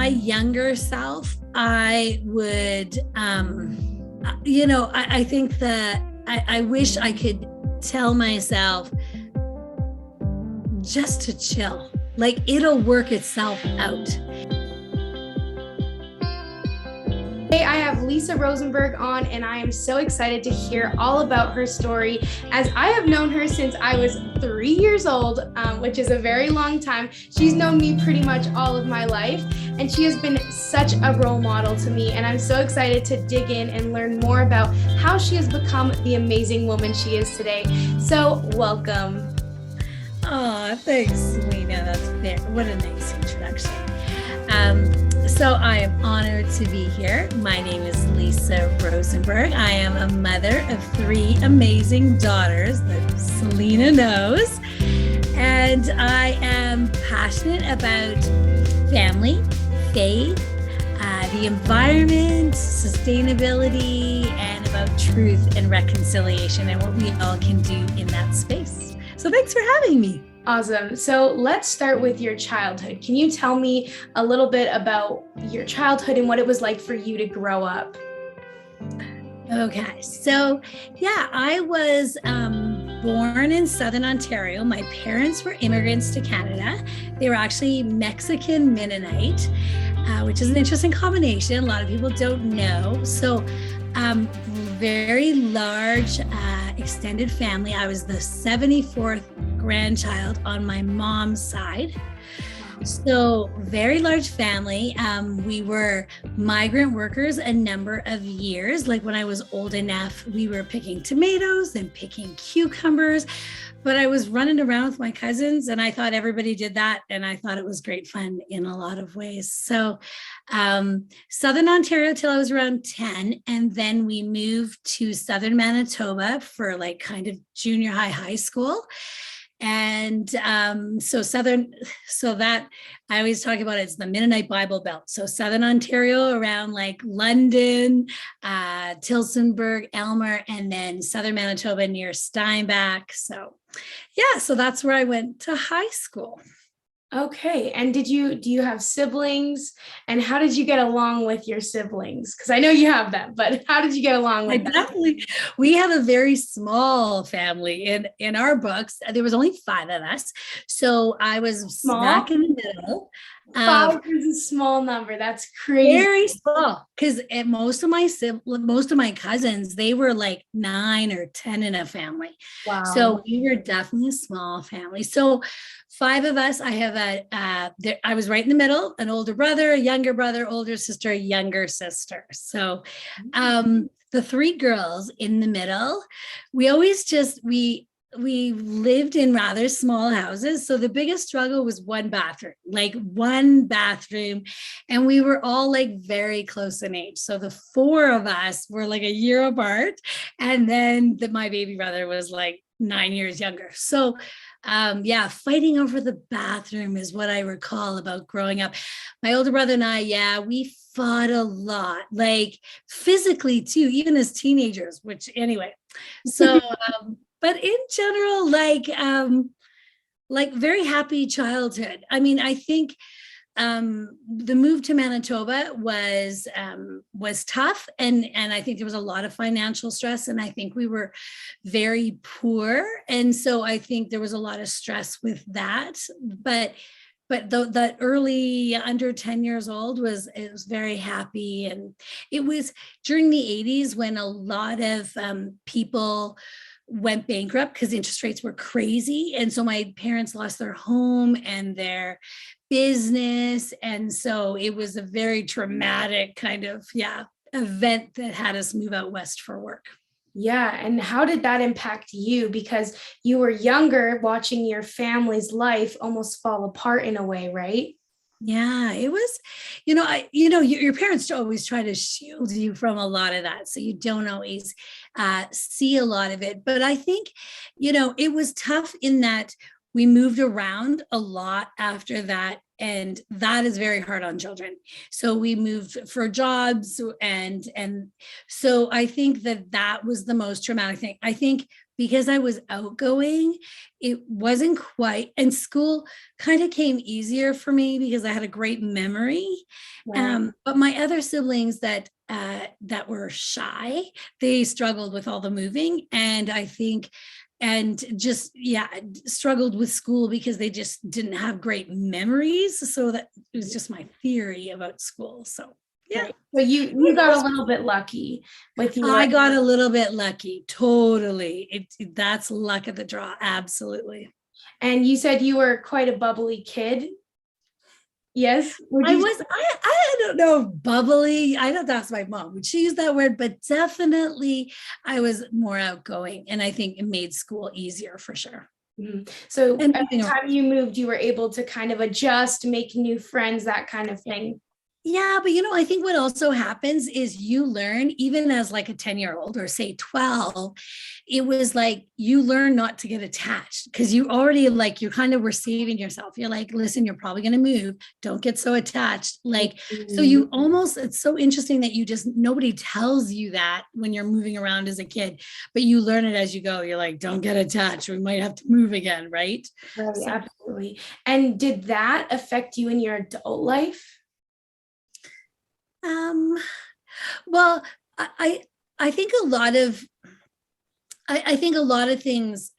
my younger self, I would, I think that I wish I could tell myself just to chill, like it'll work itself out. Hey, I have Lisa Rosenberg on, and I am so excited to hear all about her story, as I have known her since I was 3 years old, which is a very long time. She's known me pretty much all of my life, and she has been such a role model to me, and I'm so excited to dig in and learn more about how she has become the amazing woman she is today. So welcome. Oh, thanks, Selena. That's fair. What a nice introduction. So I am honored to be here. My name is Lisa Rosenberg. I am a mother of 3 amazing daughters that Selena knows. And I am passionate about family, faith, the environment, sustainability, and about truth and reconciliation and what we all can do in that space. So thanks for having me. Awesome. So let's start with your childhood. Can you tell me a little bit about your childhood and what it was like for you to grow up? Okay. So yeah, I was born in Southern Ontario. My parents were immigrants to Canada. They were actually Mexican Mennonite, which is an interesting combination. A lot of people don't know. So very large extended family. I was the 74th grandchild on my mom's side. So very large family. We were migrant workers a number of years. Like when I was old enough, we were picking tomatoes and picking cucumbers, but I was running around with my cousins and I thought everybody did that. And I thought it was great fun in a lot of ways. So Southern Ontario till I was around 10. And then we moved to Southern Manitoba for like kind of junior high school. And so that I always talk about it's the Mennonite Bible Belt. So Southern Ontario around like London, Tillsonburg, Elmer, and then Southern Manitoba near Steinbach. So yeah, so that's where I went to high school. Okay. And do you have siblings, and how did you get along with your siblings? Because I know you have them, but how did you get along with them? We had a very small family in our books. There was only 5 of us. So I was smack in the middle. 5 is a small number. That's crazy. Very small, because most of my cousins, they were like 9 or 10 in a family. Wow. So we were definitely a small family. So 5 of us. I have I was right in the middle, an older brother, a younger brother, older sister, a younger sister. So the 3 girls in the middle, we always we lived in rather small houses. So the biggest struggle was one bathroom, and we were all like very close in age. So the 4 of us were like a year apart. And then my baby brother was like 9 years younger. So fighting over the bathroom is what I recall about growing up. My older brother and I, we fought a lot, like physically too, even as teenagers, which anyway. So, but in general, like very happy childhood. I mean, I think the move to Manitoba was tough, and I think there was a lot of financial stress, and I think we were very poor, and so I think there was a lot of stress with that. But that early under 10 years old was very happy, and it was during the 80s when a lot of people went bankrupt because interest rates were crazy. And so my parents lost their home and their business. And so it was a very traumatic kind of, event that had us move out west for work. Yeah. And how did that impact you? Because you were younger, watching your family's life almost fall apart in a way, right? Yeah, it was, your parents always try to shield you from a lot of that. So you don't always see a lot of it. But I think, it was tough in that we moved around a lot after that. And that is very hard on children. So we moved for jobs. And so I think that was the most traumatic thing. I think because I was outgoing, it wasn't quite, and school kind of came easier for me because I had a great memory. Right. But my other siblings that were shy, they struggled with all the moving, and I think, and just yeah, struggled with school because they just didn't have great memories. So that it was just my theory about school. So yeah. Right. So you got a little bit lucky with your. I got a little bit lucky. Totally. That's luck of the draw. Absolutely. And you said you were quite a bubbly kid. Yes. Would I you? was, I don't know, bubbly. I don't, that's my mom. Would she use that word? But definitely I was more outgoing. And I think it made school easier for sure. Mhm. So And every time you moved, you were able to kind of adjust, make new friends, that kind of thing. yeah, but I think what also happens is you learn, even as like a 10-year-old or say 12, it was like you learn not to get attached because you already like you kind of were saving yourself. You're like, listen, you're probably going to move. Don't get so attached. Like, so Mhm. you almost, it's so interesting that you just, nobody tells you that when you're moving around as a kid, but you learn it as you go. You're like, don't get attached. We might have to move again, right? Right, So, absolutely. And did that affect you in your adult life? um, well, I think a lot of I think a lot of things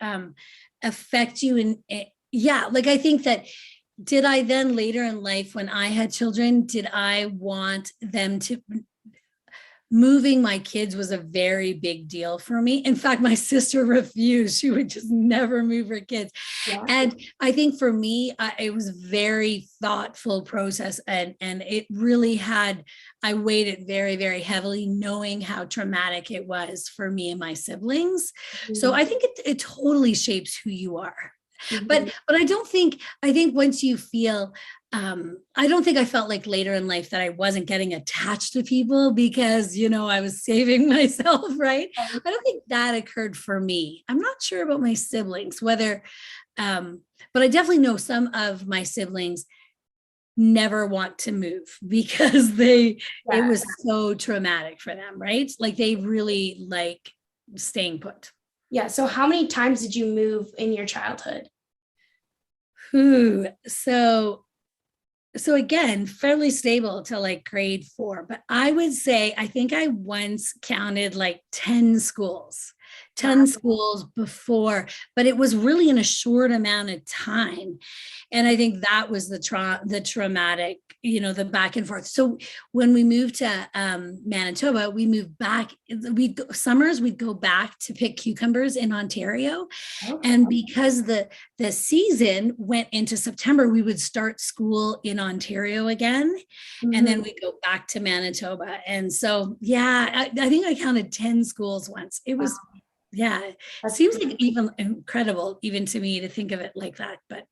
affect you and yeah, like I think that did I then later in life when I had children, did I want them to moving my kids was a very big deal for me. In fact, my sister refused. She would just never move her kids. Yeah. And I think for me, it was very thoughtful process, and it really had. I weighed it very, very heavily, knowing how traumatic it was for me and my siblings. So Mhm. I think it totally shapes who you are. Mhm. But I don't think I think once you feel I don't think I felt like later in life that I wasn't getting attached to people because I was saving myself, right? I don't think that occurred for me. I'm not sure about my siblings, whether but I definitely know some of my siblings never want to move because it Yeah. was so traumatic for them, right? Like they really like staying put. Yeah. So how many times did you move in your childhood? Ooh, so again, fairly stable till like grade 4, but I would say I think I once counted like 10 schools, Wow. 10 schools before, but it was really in a short amount of time. And I think that was the traumatic, the back and forth. So when we moved to Manitoba, we moved back. Summers we'd go back to pick cucumbers in Ontario, Okay. and because the season went into September, we would start school in Ontario again, and Mhm. then we go back to Manitoba. And so, yeah, I think I counted 10 schools once. It Wow, was, yeah, that's seems like even incredible, even to me to think of it like that. But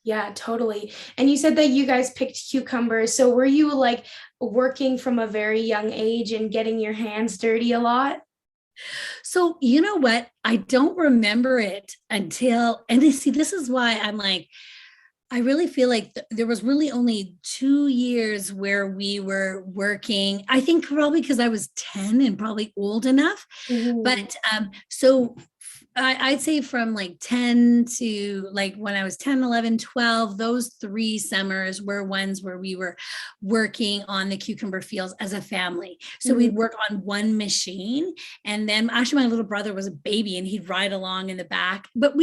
yeah, totally. And you said that you guys picked cucumbers. So were you like working from a very young age and getting your hands dirty a lot? so, you know what? I don't remember it until, and see, this is why I'm like, I really feel like there was really only 2 years where we were working. I think probably because I was 10 and probably old enough. Mhm. But so I'd say from like 10 to like when I was 10, 11, 12, those 3 summers were ones where we were working on the cucumber fields as a family. So Mhm. we'd work on one machine. And then actually my little brother was a baby and he'd ride along in the back. But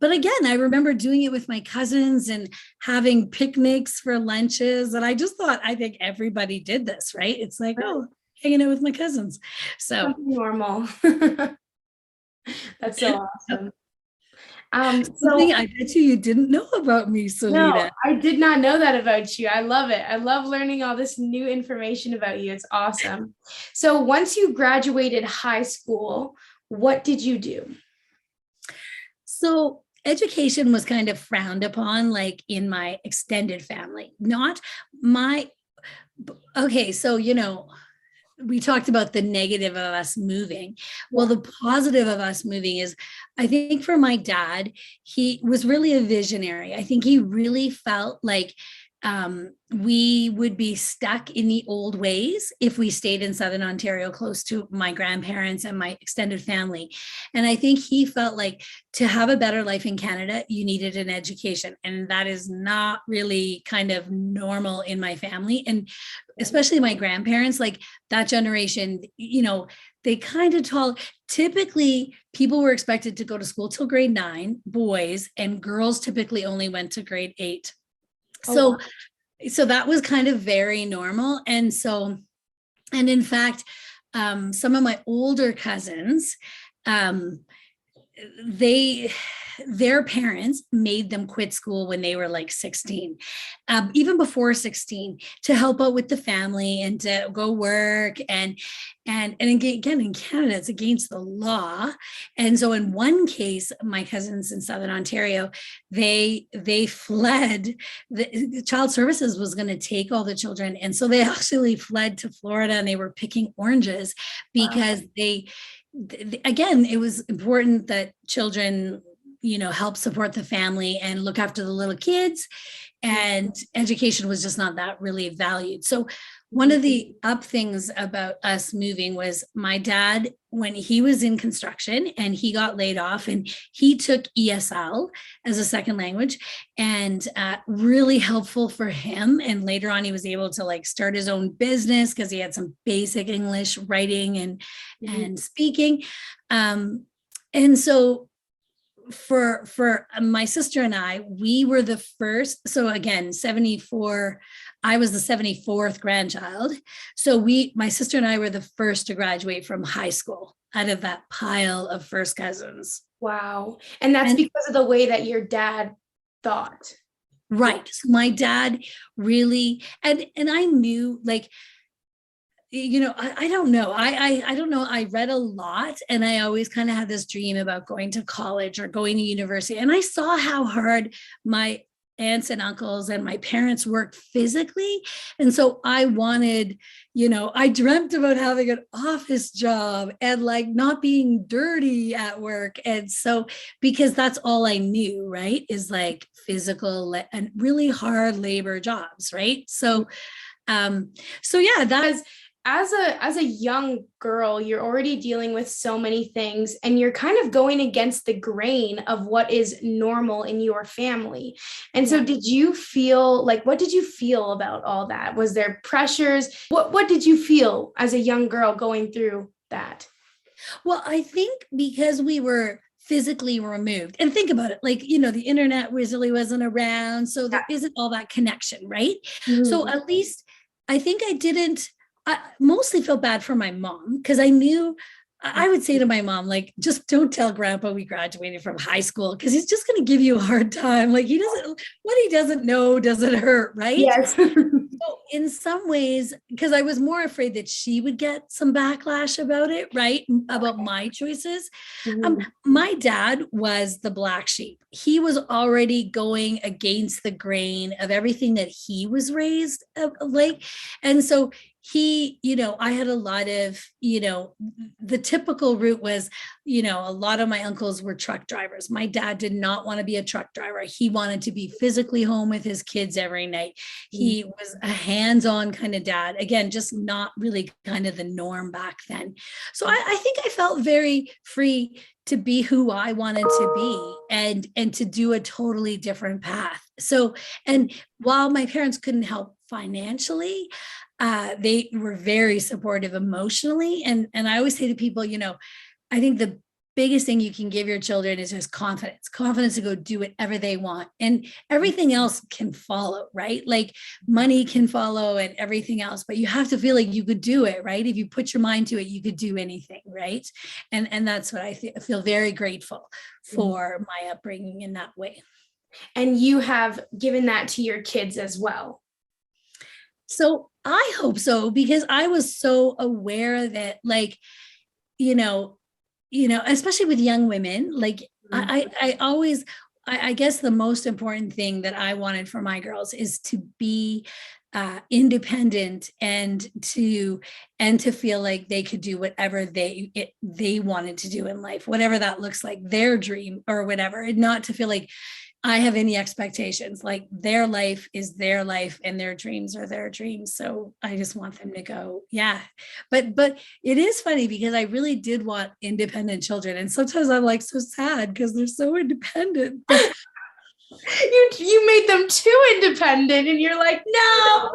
again, I remember doing it with my cousins and having picnics for lunches. And I just thought, I think everybody did this, right? It's like, Right. oh, hanging out with my cousins. So Something normal. That's so awesome. So something I bet you didn't know about me, no, Solita. I did not know that about you. I love it. I love learning all this new information about you. It's awesome. So once you graduated high school, what did you do? So education was kind of frowned upon, like in my extended family, not my. Okay, so we talked about the negative of us moving. Well, Yeah. the positive of us moving is, I think for my dad, he was really a visionary. I think he really felt like we would be stuck in the old ways if we stayed in Southern Ontario close to my grandparents and my extended family. And I think he felt like to have a better life in Canada, you needed an education. And that is not really kind of normal in my family. And especially my grandparents, like that generation, they kind of told, typically people were expected to go to school till grade 9, boys, and girls typically only went to grade 8. So, wow. So that was kind of very normal. And in fact, some of my older cousins, their parents made them quit school when they were like 16, even before 16, to help out with the family and to go work. And again, in Canada, it's against the law. And so in one case, my cousins in Southern Ontario, they fled. The child services was going to take all the children. And so they actually fled to Florida, and they were picking oranges because again, it was important that children, help support the family and look after the little kids, and education was just not that really valued. So one of the up things about us moving was my dad, when he was in construction and he got laid off, and he took ESL as a second language, and really helpful for him. And later on, he was able to like start his own business because he had some basic English writing and speaking. And so for my sister and I, we were the first. So again, 74, I was the 74th grandchild. So my sister and I were the first to graduate from high school out of that pile of first cousins. Wow. And that's because of the way that your dad thought. Right. So my dad really, and I knew, like, I don't know. I don't know. I read a lot, and I always kind of had this dream about going to college or going to university. And I saw how hard my aunts and uncles and my parents worked physically. And so I wanted, I dreamt about having an office job and like not being dirty at work. And so, because that's all I knew, right, is like physical and really hard labor jobs, right? So yeah, that's, as a young girl, you're already dealing with so many things, and you're kind of going against the grain of what is normal in your family. And so what did you feel about all that? Was there pressures? What did you feel as a young girl going through that? Well, I think because we were physically removed, and think about it, like, the internet really wasn't around. So there isn't all that connection, right? Mm-hmm. So at least I think I mostly felt bad for my mom, because I knew I would say to my mom, like, just don't tell grandpa we graduated from high school, because he's just going to give you a hard time. Like, what he doesn't know doesn't hurt, right? Yes. So in some ways, because I was more afraid that she would get some backlash about it, right? About my choices. Mm-hmm. My dad was the black sheep. He was already going against the grain of everything that he was raised like. And so he, I had a lot of, the typical route was, a lot of my uncles were truck drivers. My dad did not want to be a truck driver. He wanted to be physically home with his kids every night. He was a hands-on kind of dad. Again, just not really kind of the norm back then. So I think I felt very free to be who I wanted to be, and to do a totally different path. So, and while my parents couldn't help financially, they were very supportive emotionally. And I always say to people, I think the biggest thing you can give your children is just confidence to go do whatever they want, and everything else can follow, right? Like money can follow and everything else, but you have to feel like you could do it, right? If you put your mind to it, you could do anything, right? And that's what I feel very grateful for my upbringing in that way. And you have given that to your kids as well. So I hope so, because I was so aware that, like, especially with young women, like I always, I guess the most important thing that I wanted for my girls is to be independent, and to feel like they could do whatever they wanted to do in life, whatever that looks like, their dream or whatever, and not to feel like I have any expectations. Like their life is their life and their dreams are their dreams. So I just want them to go, yeah. But it is funny because I really did want independent children. And sometimes I'm like so sad because they're so independent. But You made them too independent and you're like, no.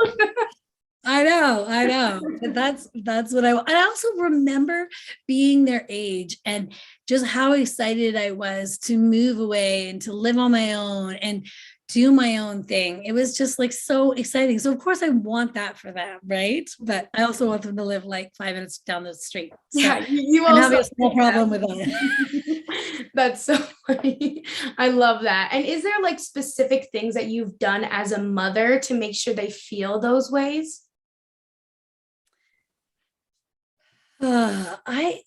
I know. But that's what I want. I also remember being their age and just how excited I was to move away and to live on my own and do my own thing. It was just like so exciting. So of course I want that for them, right? But I also want them to live like 5 minutes down the street. So Yeah, you I'm also having a small problem with that. That's so funny. I love that. And is there like specific things that you've done as a mother to make sure they feel those ways? I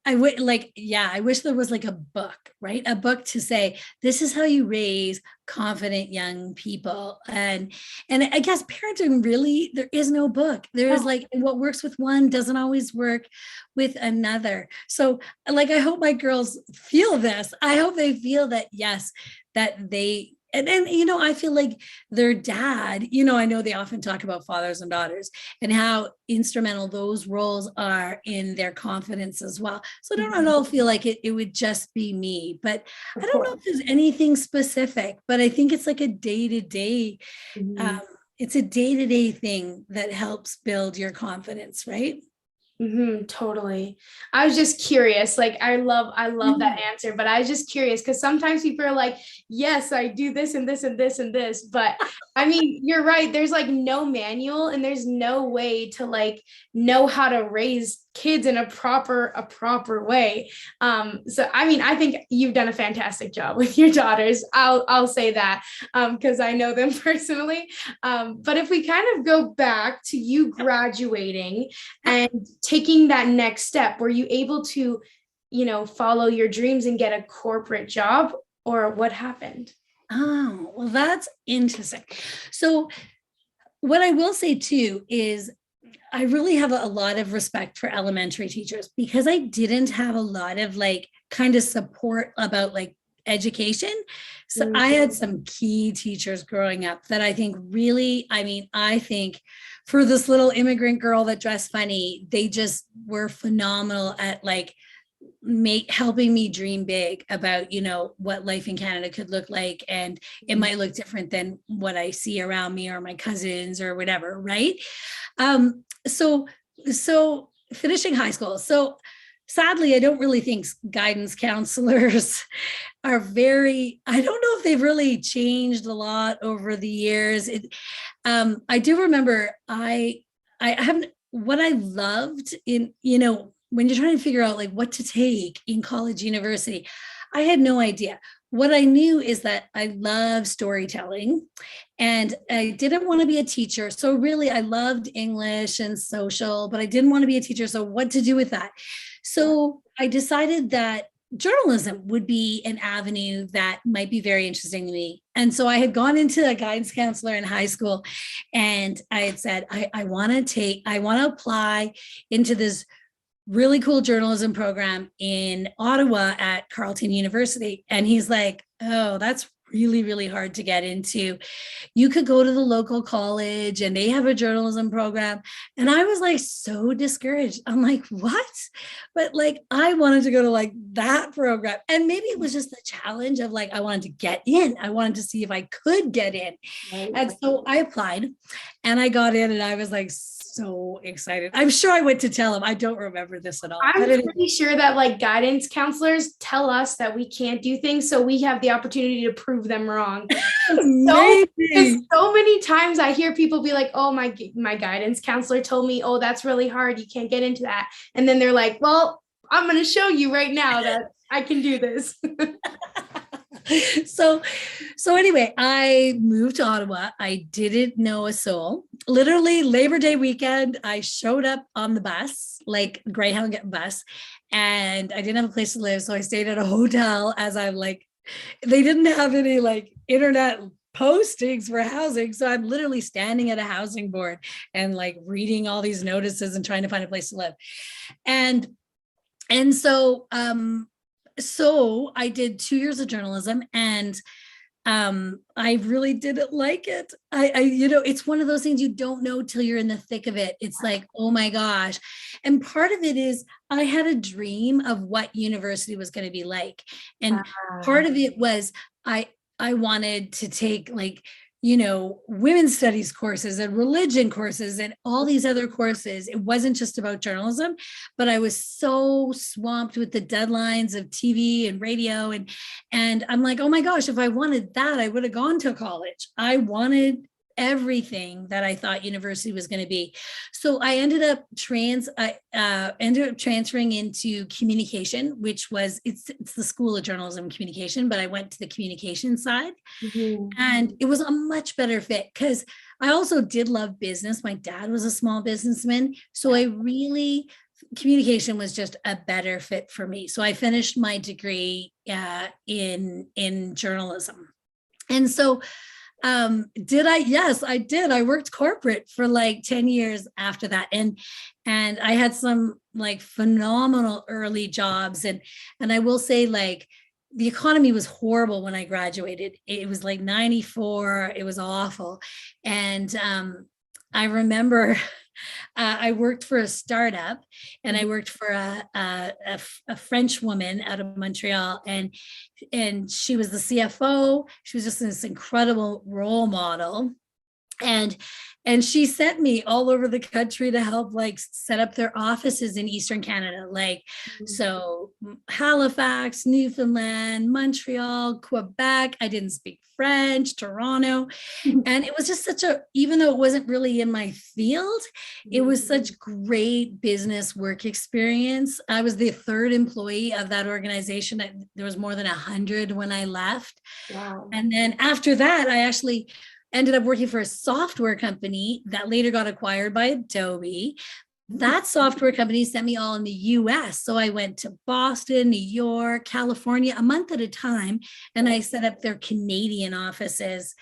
I would like, yeah, I wish there was like a book, right? A book to say, this is how you raise confident young people. And I guess parenting really, there is no book. There is like what works with one doesn't always work with another. So like I hope my girls feel this. I hope they feel that yes, that they and you know, I feel like their dad, you know, I know they often talk about fathers and daughters and how instrumental those roles are in their confidence as well. So I don't at all feel like it would just be me, but I Of don't know if course. there's anything specific, but I think it's like a day-to-day, Mhm. um, it's a day-to-day thing that helps build your confidence, right? Totally. I was just curious. Like I love that answer, but I was just curious because sometimes people are like, yes, I do this and this and this and this. But I mean, you're right. There's like no manual and there's no way to like know how to raise kids in a proper way. So I mean, I think you've done a fantastic job with your daughters. I'll say that because I know them personally. But if we kind of go back to you graduating and taking that next step, were you able to, follow your dreams and get a corporate job, or what happened? Oh, well, that's interesting. So, what I will say too is I really have a lot of respect for elementary teachers because I didn't have a lot of like kind of support about like education. So I had some key teachers growing up that I think really, I mean, I think for this little immigrant girl that dressed funny, they just were phenomenal at like helping me dream big about what life in Canada could look like, and it might look different than what I see around me or my cousins or whatever, right? So finishing high school, so sadly I don't really think guidance counselors are very, I don't know if they've really changed a lot over the years. I do remember I haven't, what I loved in, when you're trying to figure out like what to take in college, university, I had no idea. What I knew is that I love storytelling and I didn't want to be a teacher. So really I loved English and social, but I didn't want to be a teacher. So what to do with that? So I decided that journalism would be an avenue that might be very interesting to me. And so I had gone into a guidance counselor in high school and I had said, I want to apply into this really cool journalism program in Ottawa at Carleton University. And he's like, oh, that's really, really hard to get into. You could go to the local college and they have a journalism program. And I was like so discouraged. I'm like, what? But like, I wanted to go to like that program. And maybe it was just the challenge of like, I wanted to get in. I wanted to see if I could get in. Right. And so I applied and I got in and I was like so excited. I'm sure I went to tell him. I don't remember this at all. I'm But pretty sure that like guidance counselors tell us that we can't do things, so we have the opportunity to prove them wrong. maybe. So many times I hear people be like, "Oh, my guidance counselor told me, oh, that's really hard. You can't get into that." And then they're like, "Well, I'm going to show you right now that I can do this." so anyway, I moved to Ottawa. I didn't know a soul. Literally Labor Day weekend, I showed up on the bus, like Greyhound bus, and I didn't have a place to live. So I stayed at a hotel as I'm like, they didn't have any like internet postings for housing. So I'm literally standing at a housing board and like reading all these notices and trying to find a place to live. And so I did 2 years of journalism, and I really didn't like it. It's one of those things you don't know till you're in the thick of it. It's like, oh my gosh. And part of it is I had a dream of what university was going to be like. And Ah, part of it was I I wanted to take like, women's studies courses and religion courses and all these other courses. It wasn't just about journalism, but I was so swamped with the deadlines of TV and radio. And I'm like, oh my gosh, if I wanted that, I would have gone to college. I wanted everything that I thought university was going to be. So I ended up transferring into communication, which was it's the School of Journalism and Communication, but I went to the communication side, mhm. and it was a much better fit because I also did love business. My dad was a small businessman. So communication was just a better fit for me. So I finished my degree in journalism. And so did I? Yes, I did. I worked corporate for like 10 years after that. And I had some like phenomenal early jobs. And I will say, like, the economy was horrible when I graduated. It was like 94. It was awful. And I remember I worked for a startup, and I worked for a French woman out of Montreal, and she was the CFO. She was just this incredible role model, and she sent me all over the country to help like set up their offices in Eastern Canada, like so Halifax, Newfoundland, Montreal, Quebec. I didn't speak French, Toronto. And it was just even though it wasn't really in my field, it was such great business work experience. I was the third employee of that organization. There was more than 100 when I left. Wow. And then after that, I actually ended up working for a software company that later got acquired by Adobe. That software company sent me all in the US. So I went to Boston, New York, California, a month at a time, and I set up their Canadian offices,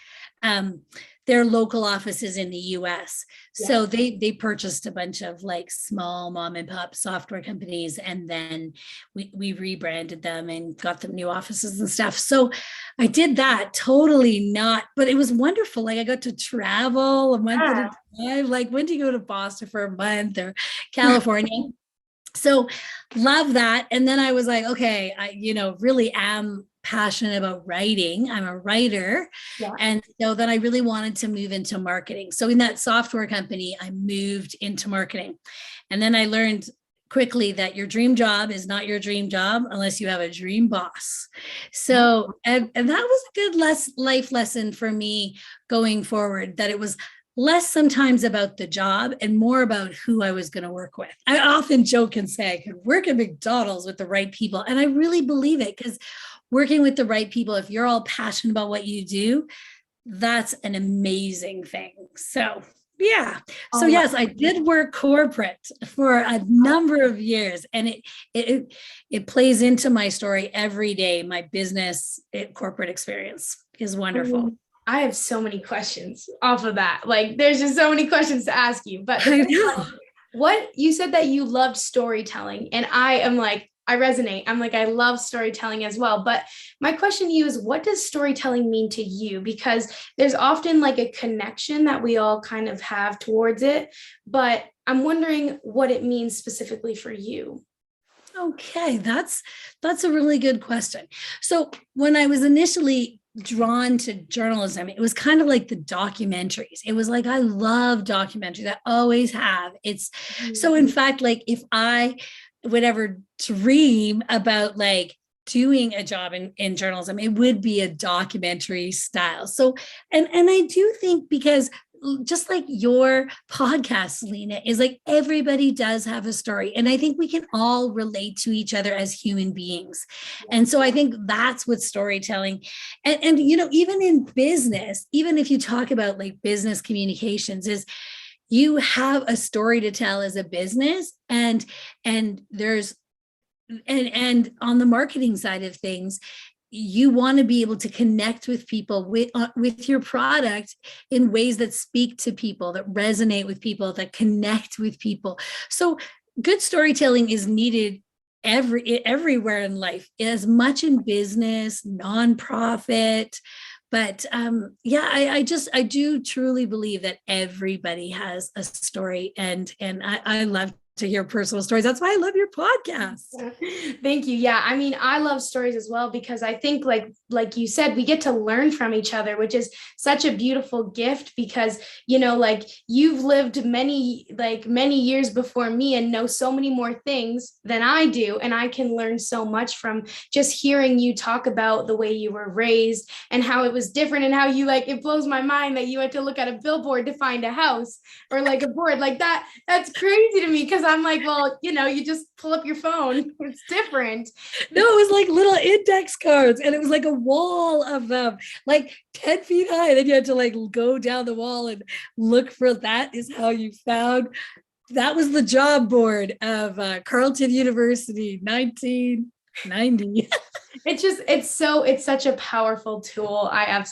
um, their local offices in the US. So they purchased a bunch of like small mom and pop software companies, and then we rebranded them and got them new offices and stuff. So I did that, totally not, but it was wonderful. Like I got to travel a month at a time. Like, when do you go to Boston for a month or California? So love that. And then I was like, okay, I really am passionate about writing. I'm a writer. Yeah. And so then I really wanted to move into marketing. So in that software company, I moved into marketing. And then I learned quickly that your dream job is not your dream job unless you have a dream boss. So, and that was a good life lesson for me going forward, that it was less sometimes about the job and more about who I was going to work with. I often joke and say I could work at McDonald's with the right people. And I really believe it, because working with the right people, if you're all passionate about what you do, that's an amazing thing. So, yeah. So yes, I did work corporate for a number of years, and it plays into my story every day. My business corporate experience is wonderful. I have so many questions off of that. Like, there's just so many questions to ask you. But I know. what you said that you loved storytelling, and I am like, I resonate. I'm like, I love storytelling as well. But my question to you is, what does storytelling mean to you? Because there's often like a connection that we all kind of have towards it. But I'm wondering what it means specifically for you. Okay, that's a really good question. So when I was initially drawn to journalism, it was kind of like the documentaries. It was like, I love documentaries. I always have. It's so, in fact, like if I would ever dream about like doing a job in journalism, it would be a documentary style. So, and I do think, because just like your podcast, Lena, is like everybody does have a story. And I think we can all relate to each other as human beings. And so I think that's what storytelling, and even in business, even if you talk about like business communications, is you have a story to tell as a business, and there's and on the marketing side of things, you want to be able to connect with people with your product in ways that speak to people, that resonate with people, that connect with people. So good storytelling is needed everywhere in life, as much in business, nonprofit, But yeah, I do truly believe that everybody has a story, and I love to hear personal stories. That's why I love your podcast. Thank you. Yeah, I mean, I love stories as well because I think like you said, we get to learn from each other, which is such a beautiful gift because, like you've lived many years before me and know so many more things than I do, and I can learn so much from just hearing you talk about the way you were raised and how it was different and how you it blows my mind that you had to look at a billboard to find a house or like a board like that. That's crazy to me because I'm like, well, you just pull up your phone. It's different. No, it was like little index cards, and it was like a wall of them, like 10 feet high. Then you had to like go down the wall and look for that is how you found. That was the job board of Carleton University, 1990. It's such a powerful tool. I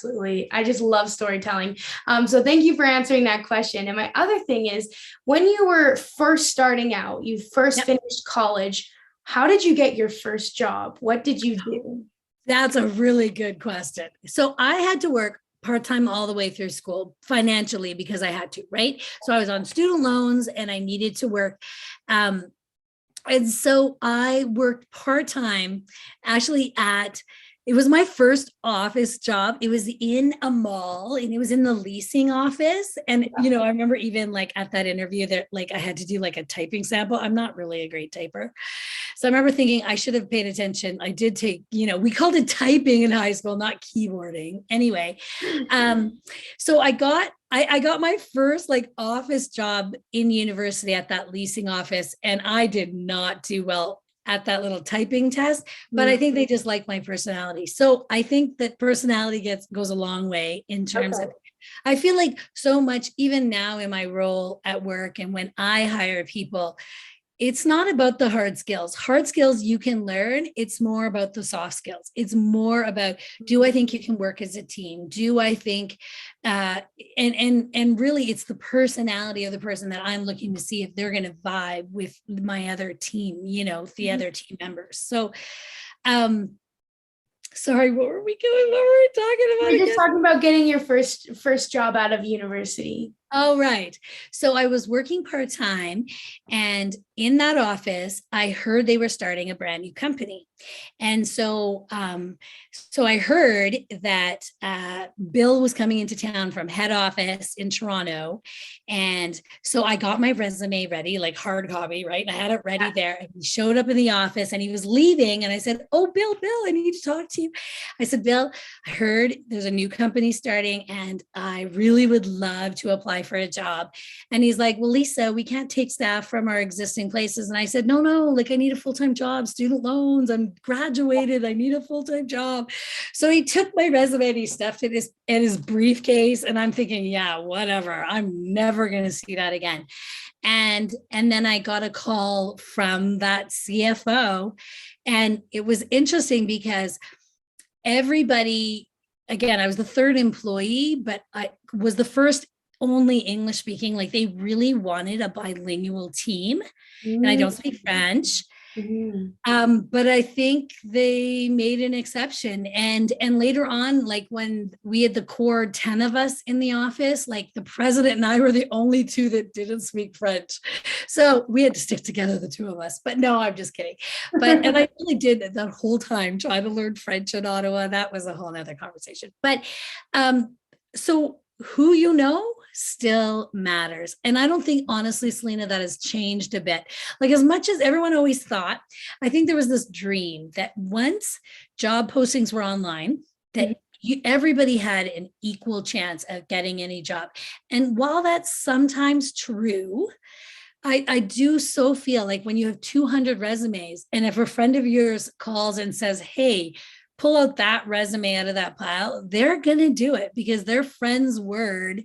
just love storytelling. So thank you for answering that question. And my other thing is, when you were first starting out, you first Yep. finished college, how did you get your first job? What did you do? That's a really good question. So I had to work part-time all the way through school financially because I had to, right? So I was on student loans and I needed to work. And so I worked part-time actually it was my first office job. It was in a mall and it was in the leasing office. And, I remember even like at that interview that like I had to do like a typing sample. I'm not really a great typer. So I remember thinking I should have paid attention. I did take, we called it typing in high school, not keyboarding. Anyway, so I got my first like office job in university at that leasing office, and I did not do well at that little typing test, but I think they just like my personality. So I think that personality goes a long way in terms of, I feel like so much even now in my role at work and when I hire people, it's not about the hard skills. Hard skills you can learn. It's more about the soft skills. It's more about, do I think you can work as a team? Do I think, and really it's the personality of the person that I'm looking to see if they're going to vibe with my other team, the other team members. So, sorry, what were we going? What were we talking about? We're just talking about getting your first job out of university. Oh, right. So I was working part-time, and in that office, I heard they were starting a brand new company. And so I heard that Bill was coming into town from head office in Toronto. And so I got my resume ready, like hard copy, right? And I had it ready there. And he showed up in the office and he was leaving. And I said, oh, Bill, I need to talk to you. I said, Bill, I heard there's a new company starting and I really would love to apply for a job. And he's like, well, Lisa, we can't take staff from our existing places. And I said, no, like I need a full-time job, student loans. I'm graduated. I need a full-time job. So he took my resume and he stuffed it in his briefcase. And I'm thinking, yeah, whatever. I'm never going to see that again. And then I got a call from that CFO. And it was interesting because everybody, again, I was the third employee, but I was the first only English speaking. Like they really wanted a bilingual team. And I don't speak French. But I think they made an exception. And later on, like when we had the core 10 of us in the office, like the president and I were the only two that didn't speak French. So we had to stick together, the two of us. But no, I'm just kidding. And I really did that whole time try to learn French in Ottawa. That was a whole nother conversation. But so who still matters. And I don't think, honestly, Selena, that has changed a bit. Like as much as everyone always thought, I think there was this dream that once job postings were online, that everybody had an equal chance of getting any job. And while that's sometimes true, I do so feel like when you have 200 resumes, and if a friend of yours calls and says, hey, pull out that resume out of that pile, they're going to do it because their friend's word,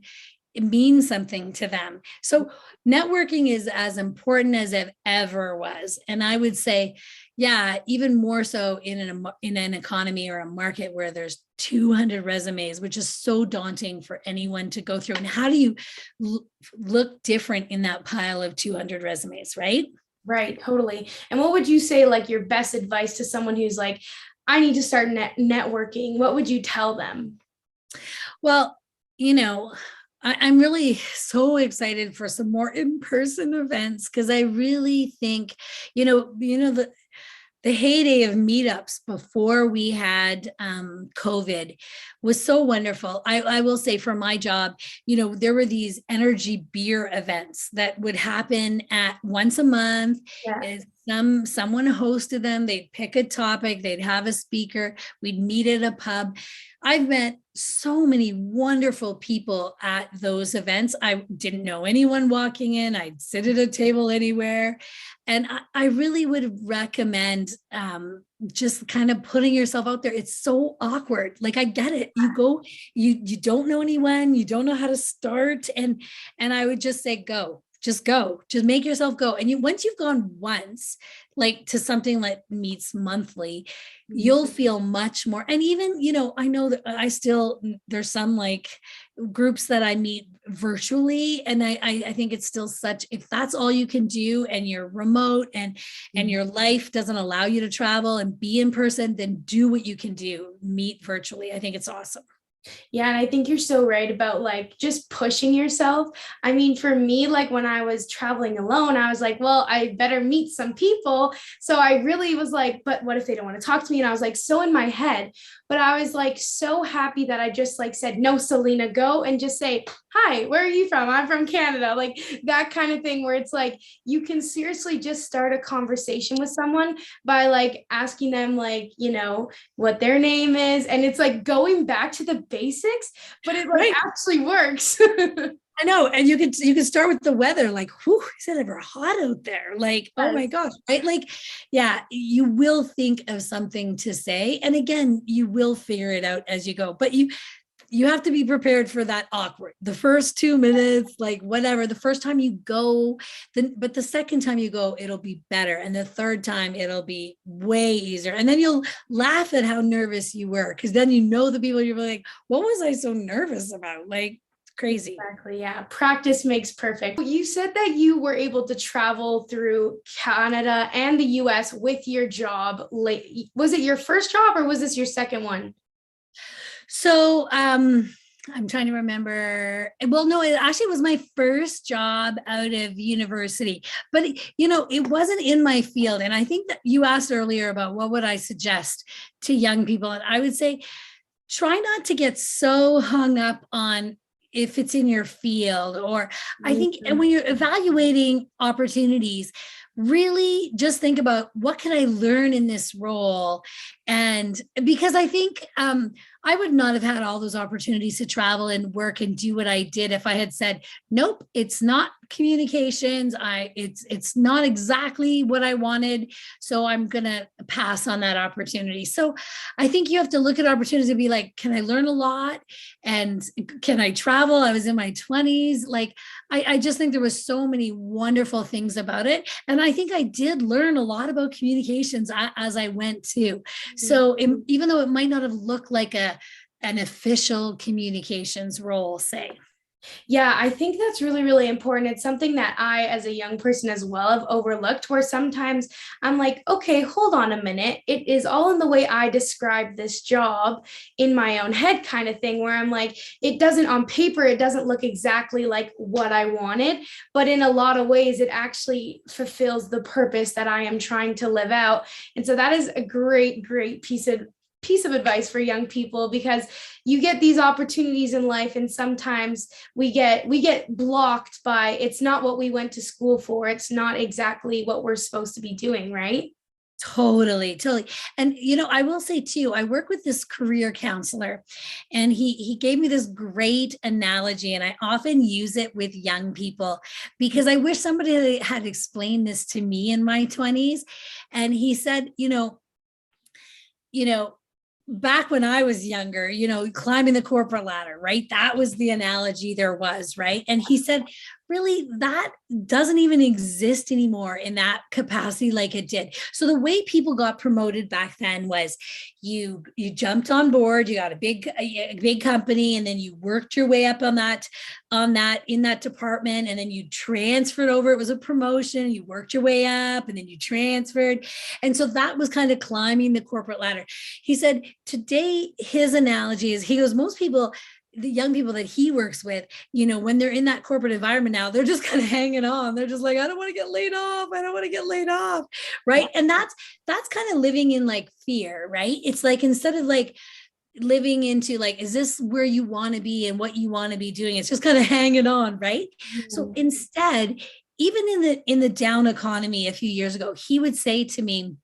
it means something to them. So networking is as important as it ever was. And I would say, yeah, even more so in an economy or a market where there's 200 resumes, which is so daunting for anyone to go through. And how do you look different in that pile of 200 resumes, right? Right, totally. And what would you say, like your best advice to someone who's like, I need to start networking? What would you tell them? Well, you know, I'm really so excited for some more in-person events because I really think, the heyday of meetups before we had COVID was so wonderful. I will say for my job, there were these energy beer events that would happen at once a month. Yeah. Someone hosted them. They'd pick a topic. They'd have a speaker. We'd meet at a pub. I've met so many wonderful people at those events. I didn't know anyone walking in. I'd sit at a table anywhere. And I really would recommend just kind of putting yourself out there. It's so awkward. Like I get it. You go, you don't know anyone, you don't know how to start. And I would just say go, just make yourself go. And once you've gone once, like to something that meets monthly, you'll feel much more. And even, I know that there's some like groups that I meet virtually. And I think it's still if that's all you can do and you're remote and your life doesn't allow you to travel and be in person, then do what you can do, meet virtually. I think it's awesome. Yeah, and I think you're so right about like just pushing yourself. I mean, for me, like when I was traveling alone, I was like, well, I better meet some people. So I really was like, but what if they don't want to talk to me? And I was like, so in my head, but I was like so happy that I just like said, no, Selena, go and just say, hi, where are you from? I'm from Canada. Like that kind of thing where it's like you can seriously just start a conversation with someone by like asking them like, what their name is. And it's like going back to the basics, but it like Right. actually works. I know. And you can start with the weather, like, whew, is it ever hot out there? Like, oh my gosh, right? Like, yeah, you will think of something to say. And again, you will figure it out as you go. But you have to be prepared for that awkward. The first 2 minutes, like whatever, the first time you go, but the second time you go, it'll be better. And the third time it'll be way easier. And then you'll laugh at how nervous you were. Cause then the people you're like, what was I so nervous about? Like crazy. Exactly. Yeah. Practice makes perfect. You said that you were able to travel through Canada and the US with your job. Was it your first job or was this your second one? So I'm trying to remember. Well, no, it actually was my first job out of university, but it wasn't in my field. And I think that you asked earlier about what would I suggest to young people. And I would say, try not to get so hung up on if it's in your field, or I think and when you're evaluating opportunities, really just think about what can I learn in this role. And because I think I would not have had all those opportunities to travel and work and do what I did if I had said, nope, it's not communications. It's not exactly what I wanted. So I'm gonna pass on that opportunity. So I think you have to look at opportunities and be like, can I learn a lot? And can I travel? I was in my 20s. Like I just think there was so many wonderful things about it. And I think I did learn a lot about communications as I went too. So even though it might not have looked like an official communications role, say. Yeah, I think that's really, really important. It's something that I, as a young person as well, have overlooked, where sometimes I'm like, okay, hold on a minute. It is all in the way I describe this job in my own head, kind of thing, where I'm like, it doesn't on paper, it doesn't look exactly like what I wanted, but in a lot of ways, it actually fulfills the purpose that I am trying to live out. And so that is a great, great piece of advice for young people, because you get these opportunities in life and sometimes we get blocked by it's not what we went to school for, it's not exactly what we're supposed to be doing, right? Totally. And I will say too, I work with this career counselor, and he gave me this great analogy, and I often use it with young people because I wish somebody had explained this to me in my 20s. And he said, you know, back when I was younger, climbing the corporate ladder, right? That was the analogy there was, right? And he said, really that doesn't even exist anymore in that capacity like it did. So the way people got promoted back then was you jumped on board, you got a big company, and then you worked your way up on that in that department, and then you transferred over. It was a promotion, you worked your way up, and then you transferred. And so that was kind of climbing the corporate ladder. He said today his analogy is, he goes, most people, the young people that he works with, when they're in that corporate environment now, they're just kind of hanging on. They're just like, I don't want to get laid off. I don't want to get laid off. Right. And that's kind of living in like fear, right? It's like, instead of like living into like, is this where you want to be and what you want to be doing? It's just kind of hanging on. Right. So instead, even in the down economy a few years ago, he would say to me,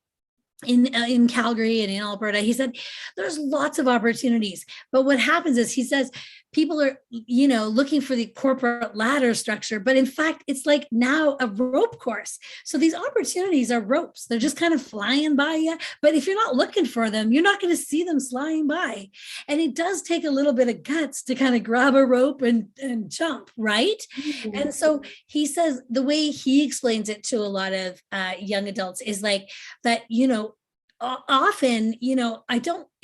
in Calgary and in Alberta, he said there's lots of opportunities, but what happens is, he says, people are looking for the corporate ladder structure, but in fact it's like now a rope course. So these opportunities are ropes, they're just kind of flying by you, but if you're not looking for them, you're not going to see them flying by. And it does take a little bit of guts to kind of grab a rope and jump, right? And so he says the way he explains it to a lot of young adults is like that, often,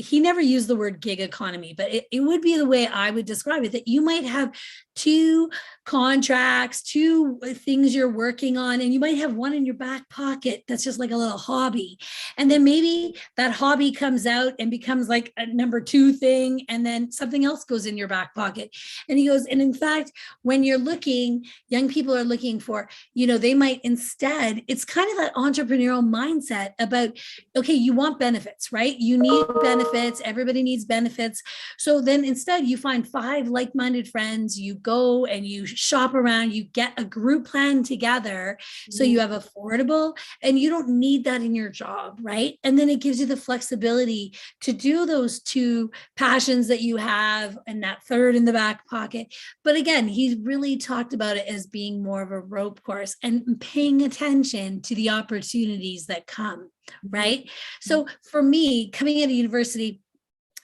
he never used the word gig economy, but it would be the way I would describe it, that you might have two contracts, two things you're working on, and you might have one in your back pocket that's just like a little hobby. And then maybe that hobby comes out and becomes like a number two thing, and then something else goes in your back pocket. And he goes, and in fact, when you're looking, young people are looking for, they might instead, it's kind of that entrepreneurial mindset about, okay, you want benefits, right? You need benefits. Everybody needs benefits. So then instead you find 5 like-minded friends, you go and you shop around, you get a group plan together. So you have affordable, and you don't need that in your job, right? And then it gives you the flexibility to do those 2 passions that you have, and that third in the back pocket. But again, he really talked about it as being more of a rope course and paying attention to the opportunities that come. Right. So for me, coming into university,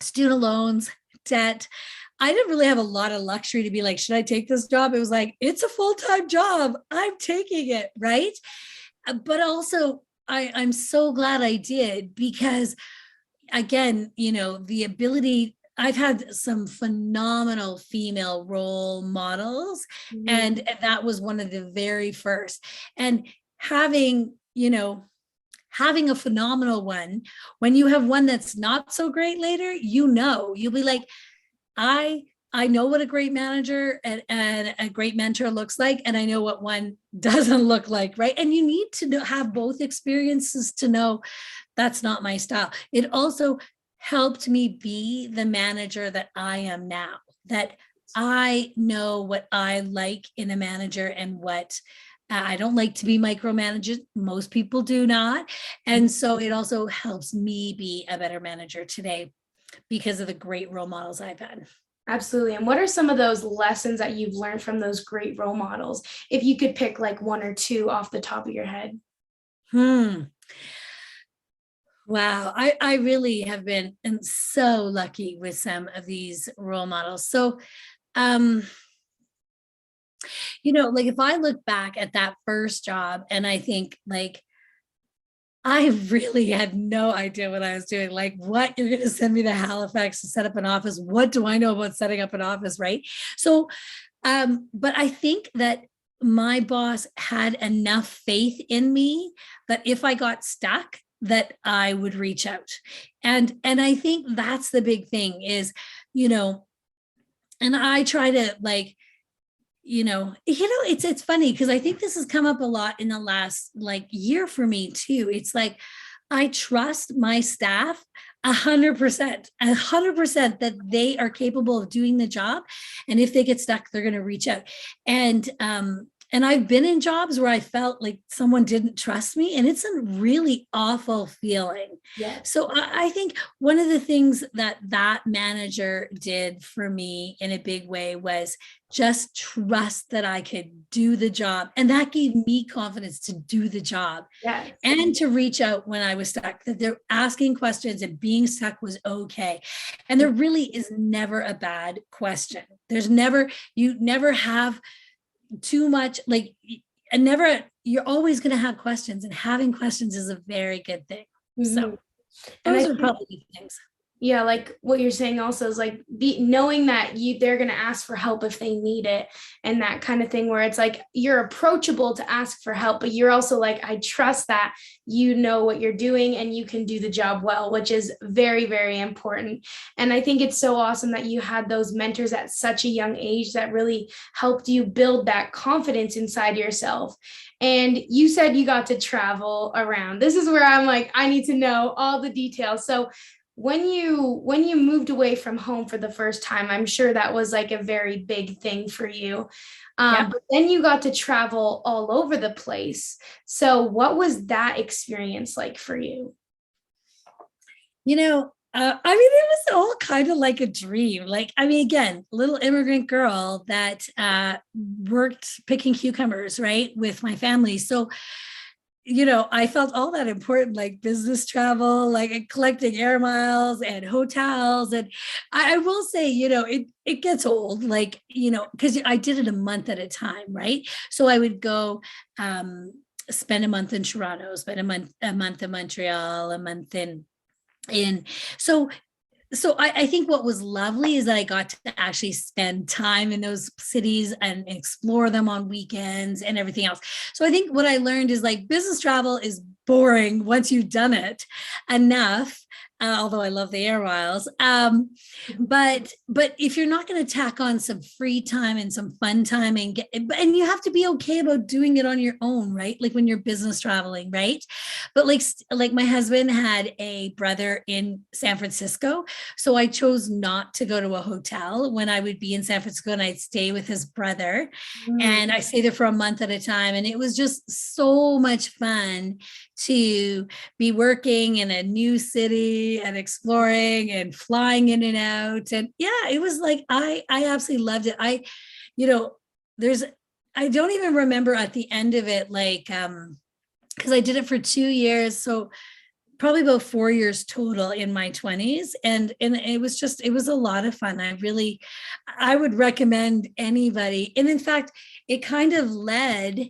student loans, debt, I didn't really have a lot of luxury to be like, should I take this job? It was like, it's a full-time job, I'm taking it. Right. But also I'm so glad I did, because again, the ability, I've had some phenomenal female role models, and that was one of the very first. And having a phenomenal one, when you have one that's not so great later, you'll be like, I know what a great manager and a great mentor looks like, and I know what one doesn't look like, right? And you need to have both experiences to know that's not my style. It also helped me be the manager that I am now, that I know what I like in a manager and what I don't like to be micromanaged. Most people do not. And so it also helps me be a better manager today because of the great role models I've had. Absolutely. And what are some of those lessons that you've learned from those great role models? If you could pick like 1 or 2 off the top of your head. Wow. I really have been so lucky with some of these role models. So, like if I look back at that first job and I think like, I really had no idea what I was doing. Like, what, you're going to send me to Halifax to set up an office? What do I know about setting up an office? Right. So, but I think that my boss had enough faith in me that if I got stuck, that I would reach out. And I think that's the big thing is, and I try to like, it's funny because I think this has come up a lot in the last like year for me too. It's like, I trust my staff 100%, 100% that they are capable of doing the job. And if they get stuck, they're going to reach out. And I've been in jobs where I felt like someone didn't trust me, and it's a really awful feeling. Yes. So I think one of the things that manager did for me in a big way was just trust that I could do the job. And that gave me confidence to do the job. Yes. And to reach out when I was stuck, that they're asking questions and being stuck was okay. And there really is never a bad question. You never have too much, like, and never, you're always going to have questions, and having questions is a very good thing. So Mhm. And I those are think, probably the things. yeah, like what you're saying also is like be knowing that they're going to ask for help if they need it, and that kind of thing, where it's like you're approachable to ask for help, but you're also like, I trust that you know what you're doing and you can do the job well, which is very, very important. And I think it's so awesome that you had those mentors at such a young age that really helped you build that confidence inside yourself. And you said you got to travel around. This is where I'm like, I need to know all the details. So when you moved away from home for the first time, I'm sure that was like a very big thing for you. Yeah. But then you got to travel all over the place. So what was that experience like for you? I mean, it was all kind of like a dream. Like, I mean, again, little immigrant girl that worked picking cucumbers, right, with my family. So, I felt all that important, like business travel, like collecting air miles and hotels. And I will say, it gets old, like, because I did it a month at a time, right? So I would go spend a month in Toronto, spend a month in Montreal, a month in so I think what was lovely is that I got to actually spend time in those cities and explore them on weekends and everything else. So I think what I learned is like business travel is boring once you've done it enough. Although I love the air miles, but if you're not going to tack on some free time and some fun time and you have to be okay about doing it on your own, right? Like when you're business traveling, right? But like my husband had a brother in San Francisco, so I chose not to go to a hotel when I would be in San Francisco, and I'd stay with his brother. Mm. And I stayed there for a month at a time. And it was just so much fun to be working in a new city and exploring and flying in and out. And yeah, it was like, I absolutely loved it. You know, there's, I don't even remember at the end of it, like, because I did it for 2 years. So probably about 4 years total in my 20s, and it was a lot of fun. I would recommend anybody. And in fact, it kind of led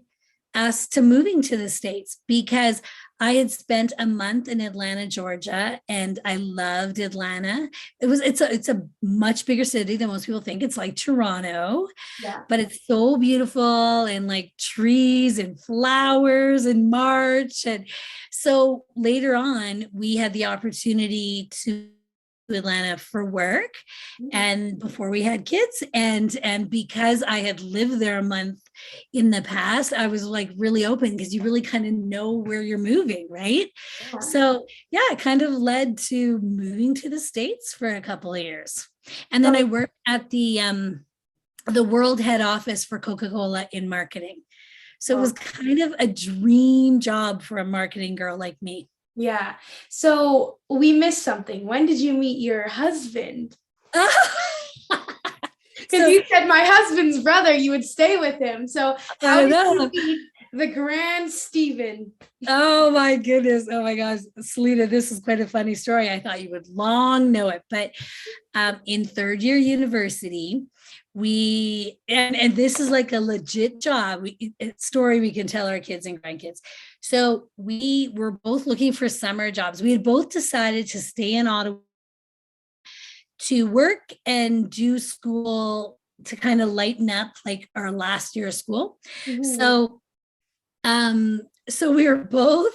us to moving to the States, because I had spent a month in Atlanta, Georgia, and I loved Atlanta. It's a much bigger city than most people think. It's like Toronto, Yeah. but it's so beautiful, and like trees and flowers in March. And so later on, we had the opportunity to Atlanta for work, Mm. and before we had kids, and because I had lived there a month in the past, I was like really open, because you really kind of know where you're moving, right? Yeah. So yeah, it kind of led to moving to the States for a couple of years. And then I So worked at the world head office for Coca-Cola in marketing. So it was kind of a dream job for a marketing girl like me. yeah. So we missed something. When did you meet your husband? Because So you said my husband's brother, you would stay with him. So how I did you know. meet the grand Stephen? Oh my goodness. Oh my gosh. Selena, this is quite a funny story. I thought you would long know it. But in third year university, and this is like a legit job, story we can tell our kids and grandkids. So we were both looking for summer jobs. We had both decided to stay in Ottawa to work and do school to kind of lighten up like our last year of school. Mhm. So we were both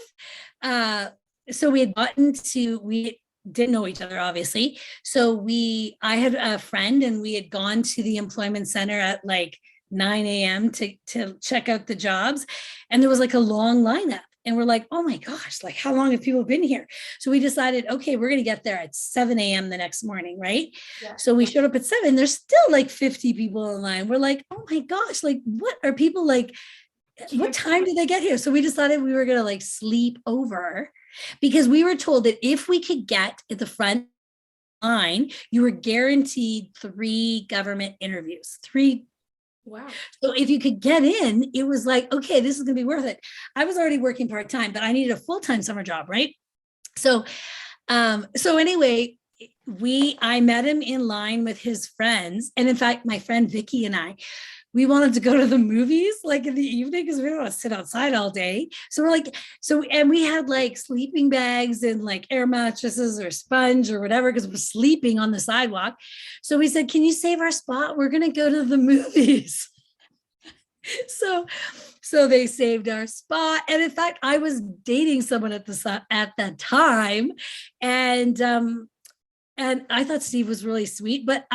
uh so we had gotten to we didn't know each other, obviously. So I had a friend, and we had gone to the employment center at like 9 a.m. to check out the jobs, and there was like a long lineup. And we're like, oh my gosh, like how long have people been here? So we decided, okay, we're going to get there at 7 a.m. the next morning, right? Yeah. So we showed up at 7. There's still like 50 people in line. We're like, oh my gosh, like what are people like? What time did they get here? So we decided we were going to like sleep over, because we were told that if we could get at the front line, you were guaranteed 3 government interviews. 3. Wow. So if you could get in, it was like, okay, this is going to be worth it. I was already working part-time, but I needed a full-time summer job, right? So anyway, I met him in line with his friends. And in fact, my friend Vicky and I, we wanted to go to the movies like in the evening because we don't want to sit outside all day. So we're like, so, and we had like sleeping bags and like air mattresses or sponge or whatever because we're sleeping on the sidewalk. So we said, can you save our spot? We're going to go to the movies. so so they saved our spot, and in fact I was dating someone at that time, and I thought Steve was really sweet, but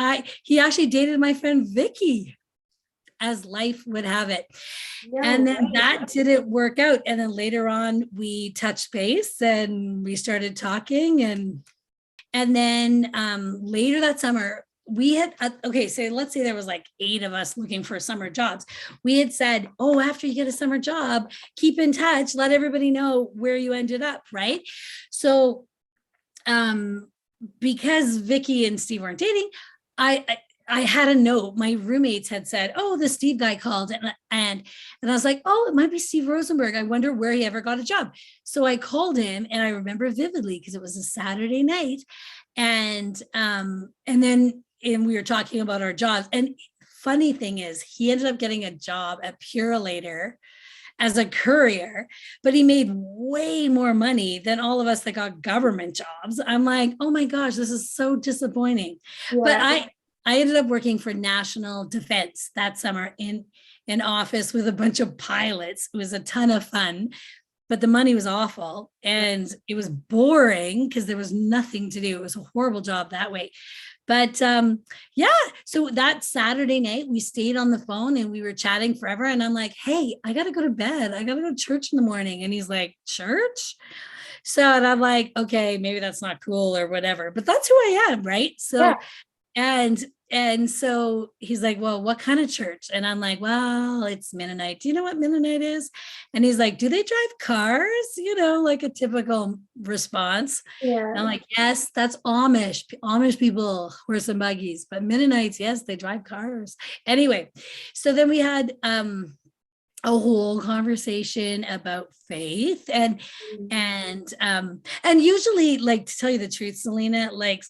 he actually dated my friend Vicky, as life would have it. No, and then that didn't work out, and then later on we touched base and we started talking, and then later that summer we had, okay, so let's say there was like 8 of us looking for summer jobs. We had said, oh, after you get a summer job, keep in touch, let everybody know where you ended up, right? So because Vicky and Steve weren't dating, I had a note. My roommates had said, oh, the Steve guy called, and I was like, oh, it might be Steve Rosenberg. I wonder where he ever got a job. So I called him, and I remember vividly because it was a Saturday night, and then we were talking about our jobs. And funny thing is, he ended up getting a job at Purolator as a courier, but he made way more money than all of us that got government jobs. I'm like, oh my gosh, this is so disappointing. Yeah. But I ended up working for National Defense that summer in an office with a bunch of pilots. It was a ton of fun, but the money was awful and it was boring because there was nothing to do. It was a horrible job that way. But yeah, so that Saturday night we stayed on the phone and we were chatting forever. And I'm like, hey, I got to go to bed. I got to go to church in the morning. And he's like, church? So, and I'm like, okay, maybe that's not cool or whatever, but that's who I am. Right. So, yeah. And so he's like, well, what kind of church? And I'm like, well, it's Mennonite. Do you know what Mennonite is? And he's like, do they drive cars? You know, like a typical response. Yeah. And I'm like, yes, that's Amish. Amish people, horse and buggies, but Mennonites, yes, they drive cars. Anyway, so then we had a whole conversation about faith and usually, like, to tell you the truth, Selena, like,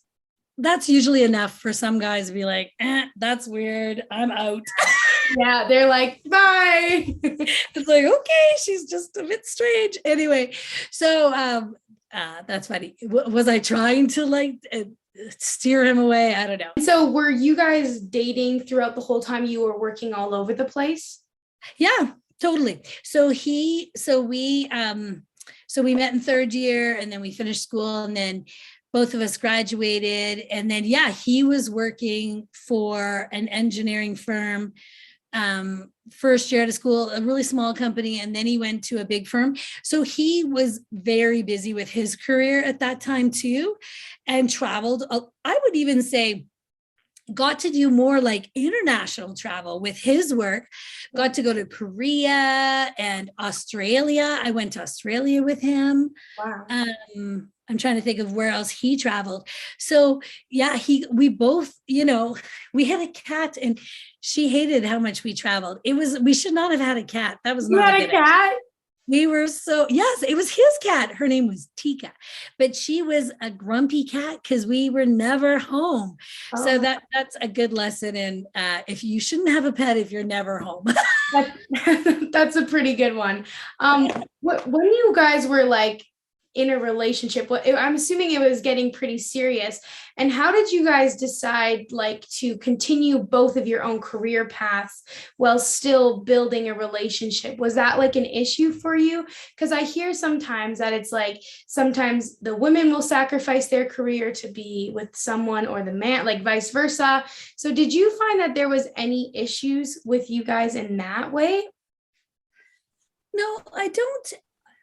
that's usually enough for some guys to be like, that's weird, I'm out. Yeah, they're like, bye. It's like, okay, she's just a bit strange. Anyway, so that's funny. Was I trying to like steer him away? I don't know. So were you guys dating throughout the whole time you were working all over the place? Yeah, totally. So we met in 3rd year, and then we finished school, and then both of us graduated. And then, yeah, he was working for an engineering firm, first year out of school, a really small company. And then he went to a big firm. So he was very busy with his career at that time too, and traveled. I would even say got to do more like international travel with his work, got to go to Korea and Australia. I went to Australia with him. Wow. I'm trying to think of where else he traveled. So yeah, we both, you know, we had a cat and she hated how much we traveled. We should not have had a cat. That was not a cat. We were yes, it was his cat. Her name was Tika, but she was a grumpy cat because we were never home. Oh. So that's a good lesson in if you shouldn't have a pet if you're never home. That's a pretty good one. When you guys were like in a relationship, I'm assuming it was getting pretty serious. And how did you guys decide like to continue both of your own career paths while still building a relationship? Was that like an issue for you? Because I hear sometimes that it's like sometimes the women will sacrifice their career to be with someone, or the man, like vice versa. So did you find that there was any issues with you guys in that way? No, I don't.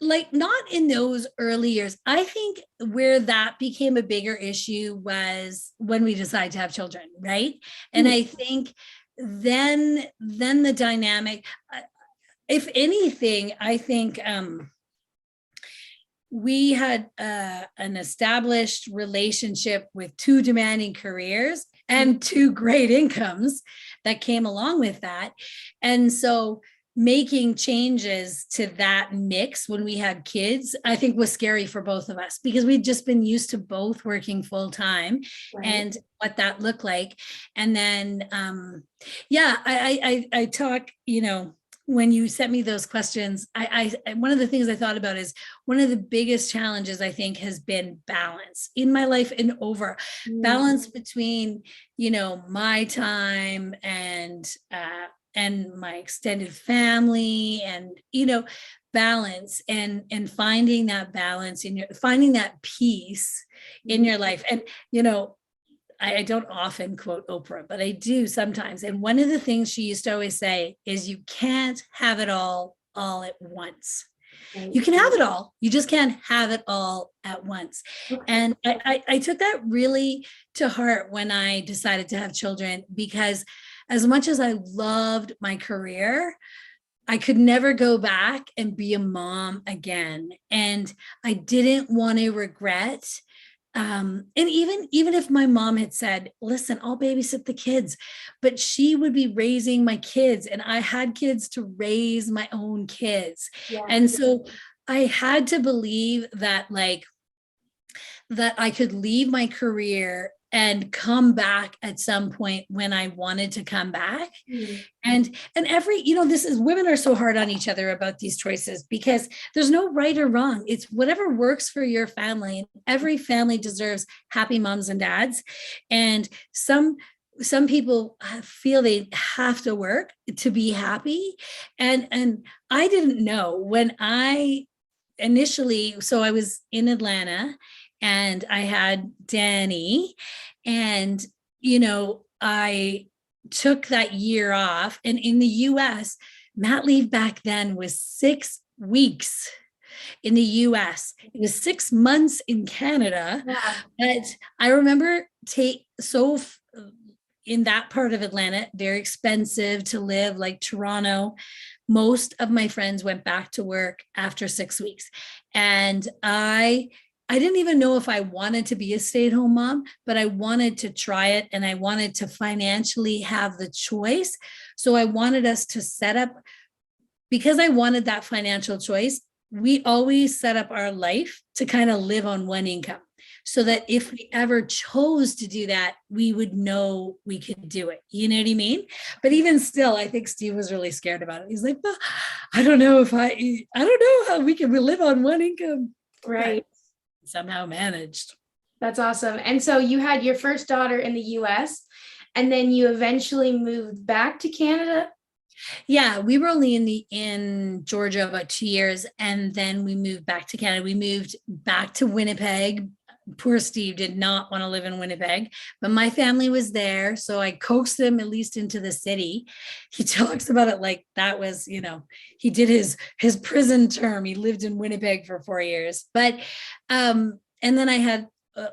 Like, not in those early years. I think where that became a bigger issue was when we decided to have children, right? And I think then the dynamic, if anything, I think we had an established relationship with 2 demanding careers and 2 great incomes that came along with that. And so making changes to that mix when we had kids, I think was scary for both of us because we'd just been used to both working full time Right. and what that looked like. And then, yeah, I talk, when you sent me those questions, one of the things I thought about is one of the biggest challenges I think has been balance in my life and over Mm. balance between, my time and my extended family and balance and finding that balance in your finding that peace in Mhm. your life. And I don't often quote Oprah, but I do sometimes. And one of the things she used to always say is you can't have it all at once. Right. You can have it all, you just can't have it all at once. Okay. And I took that really to heart when I decided to have children, because as much as I loved my career, I could never go back and be a mom again. And I didn't want to regret. And even if my mom had said, listen, I'll babysit the kids, but she would be raising my kids, and I had kids to raise my own kids. Yeah. And so I had to believe that, like, that I could leave my career and come back at some point when I wanted to come back. Mm. And every, this is, women are so hard on each other about these choices because there's no right or wrong. It's whatever works for your family. And every family deserves happy moms and dads. And some people feel they have to work to be happy. And I didn't know when I initially, so I was in Atlanta and I had Danny, and I took that year off. And in the US, mat leave back then was 6 weeks in the US. It was 6 months in Canada. Yeah. But I remember in that part of Atlanta, very expensive to live, like Toronto. Most of my friends went back to work after 6 weeks. And I didn't even know if I wanted to be a stay-at-home mom, but I wanted to try it and I wanted to financially have the choice. So I wanted us to set up, because I wanted that financial choice, we always set up our life to kind of live on one income, so that if we ever chose to do that, we would know we could do it. You know what I mean? But even still, I think Steve was really scared about it. He's like, well, I don't know how we live on one income. Right. But somehow managed. That's awesome. And so you had your first daughter in the US, and then you eventually moved back to Canada. Yeah, we were only in Georgia about 2 years, and then we moved back to Canada. We moved back to Winnipeg. Poor Steve did not want to live in Winnipeg, but my family was there, so I coaxed him at least into the city. He talks about it like that was, he did his prison term. He lived in Winnipeg for 4 years, but and then I had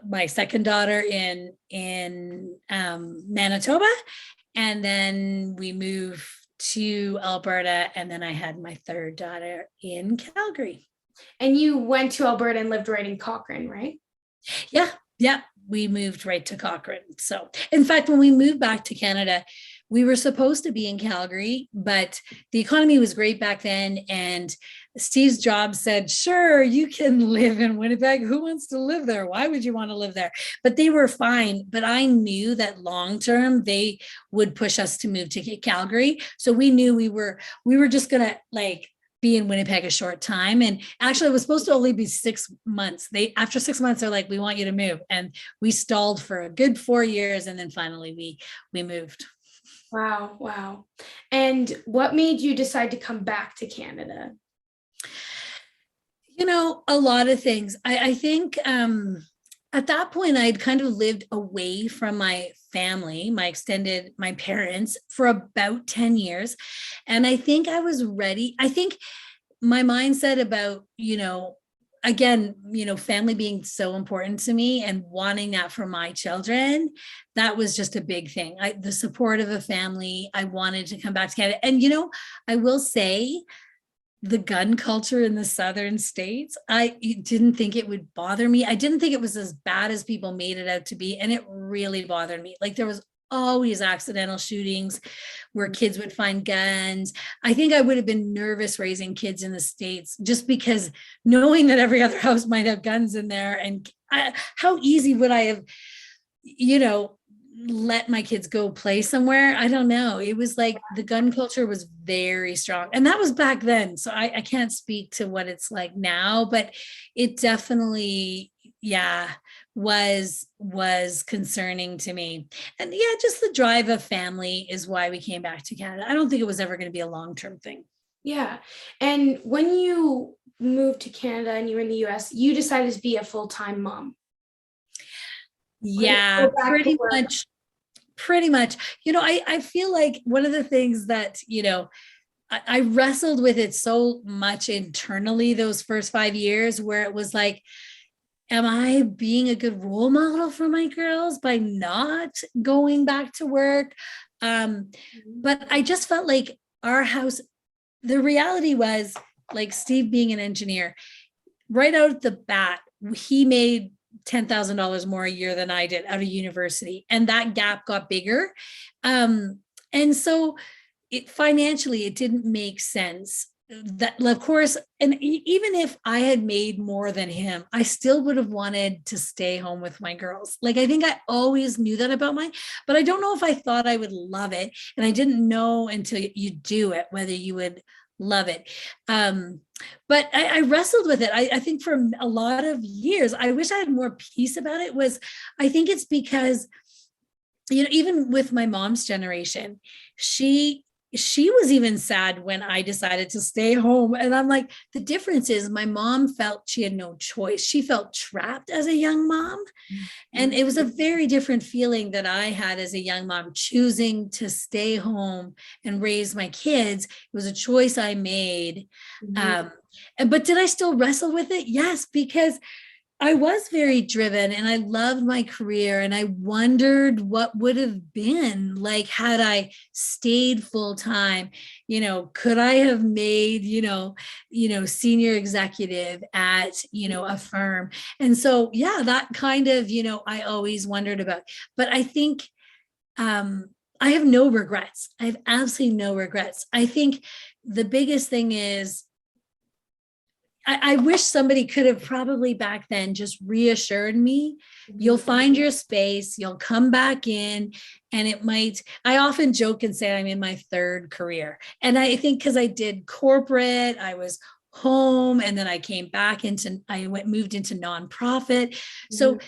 my second daughter in Manitoba, and then we moved to Alberta, and then I had my third daughter in Calgary. And you went to Alberta and lived right in Cochrane, right? Yeah, we moved right to Cochrane. So, in fact, when we moved back to Canada, we were supposed to be in Calgary, but the economy was great back then. And Steve's job said, sure, you can live in Winnipeg. Who wants to live there? Why would you want to live there? But they were fine. But I knew that long term, they would push us to move to Calgary. So we knew we were just going to be in Winnipeg a short time. And actually it was supposed to only be 6 months. After 6 months, they're like, we want you to move. And we stalled for a good 4 years. And then finally we moved. Wow. Wow. And what made you decide to come back to Canada? A lot of things. I think at that point, I'd kind of lived away from my family, my parents, for about 10 years. And I think I was ready. I think my mindset about, again, family being so important to me and wanting that for my children, that was just a big thing. The support of a family, I wanted to come back to Canada. And, I will say, the gun culture in the southern states, I didn't think it would bother me. I didn't think it was as bad as people made it out to be. And it really bothered me. Like, there was always accidental shootings where kids would find guns. I think I would have been nervous raising kids in the States just because knowing that every other house might have guns in there. And how easy would I have, you know, let my kids go play somewhere? I don't know. It was like the gun culture was very strong. And that was back then. So I can't speak to what it's like now, but it definitely, yeah, was concerning to me. And yeah, just the drive of family is why we came back to Canada. I don't think it was ever going to be a long-term thing. Yeah. And when you moved to Canada and you were in the US, you decided to be a full-time mom. Or did you Yeah, go back to pretty work? much. Pretty much. I feel like one of the things that, I wrestled with it so much internally those first 5 years where it was like, am I being a good role model for my girls by not going back to work? But I just felt like our house, the reality was like Steve being an engineer, right out of the bat, he made $10,000 more a year than I did out of university. And that gap got bigger. And so financially, it didn't make sense. That, of course, and even if I had made more than him, I still would have wanted to stay home with my girls. Like, I think I always knew that about but I don't know if I thought I would love it. And I didn't know until you do it, whether you would love it. But I wrestled with it. I think for a lot of years, I wish I had more peace about it. I think it's because, even with my mom's generation, she was even sad when I decided to stay home. And I'm like, the difference is my mom felt she had no choice. She felt trapped as a young mom. And it was a very different feeling that I had as a young mom, choosing to stay home and raise my kids. It was a choice I made. But did I still wrestle with it? Yes, because I was very driven and I loved my career, and I wondered what would have been like had I stayed full time. Could I have made, senior executive at, a firm? And so, yeah, that kind of, I always wondered about. But I think I have no regrets. I have absolutely no regrets. I think the biggest thing is I wish somebody could have probably back then just reassured me, you'll find your space, you'll come back in, and I often joke and say I'm in my third career. And I think because I did corporate, I was home, and then I came back moved into nonprofit. So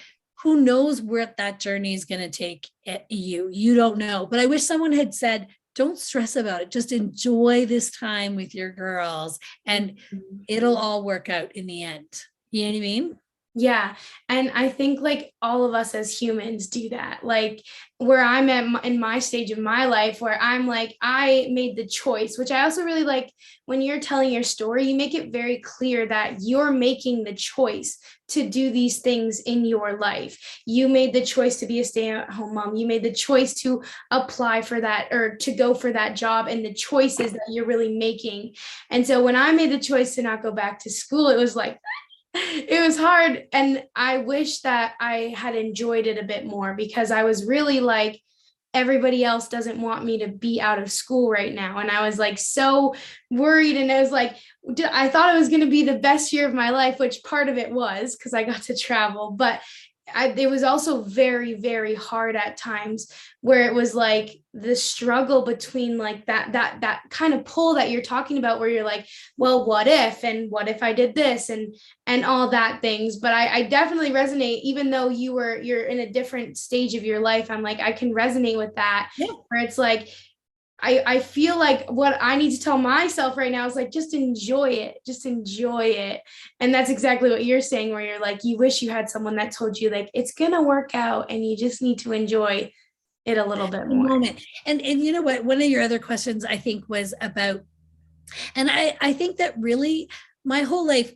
who knows where that journey is going to take you? You don't know. But I wish someone had said, don't stress about it. Just enjoy this time with your girls and it'll all work out in the end. You know what I mean? Yeah. And I think like all of us as humans do that. Like where I'm at in my stage of my life, where I'm like, I made the choice, which I also really like when you're telling your story, you make it very clear that you're making the choice to do these things in your life. You made the choice to be a stay-at-home mom. You made the choice to apply for that or to go for that job, and the choices that you're really making. And so when I made the choice to not go back to school, it was like, it was hard. And I wish that I had enjoyed it a bit more, because I was really like, everybody else doesn't want me to be out of school right now. And I was like so worried. And I was like, I thought it was going to be the best year of my life, which part of it was because I got to travel. But it was also very, very hard at times, where it was like the struggle between like that kind of pull that you're talking about, where you're like, well, what if I did this and all that things. But I definitely resonate, even though you're in a different stage of your life. I'm like, I can resonate with that. Yeah. Where it's like, I feel like what I need to tell myself right now is like, just enjoy it. Just enjoy it. And that's exactly what you're saying, where you're like, you wish you had someone that told you like, it's going to work out and you just need to enjoy it a little bit more. Moment. And you know what? One of your other questions, I think, was about, and I think that really my whole life,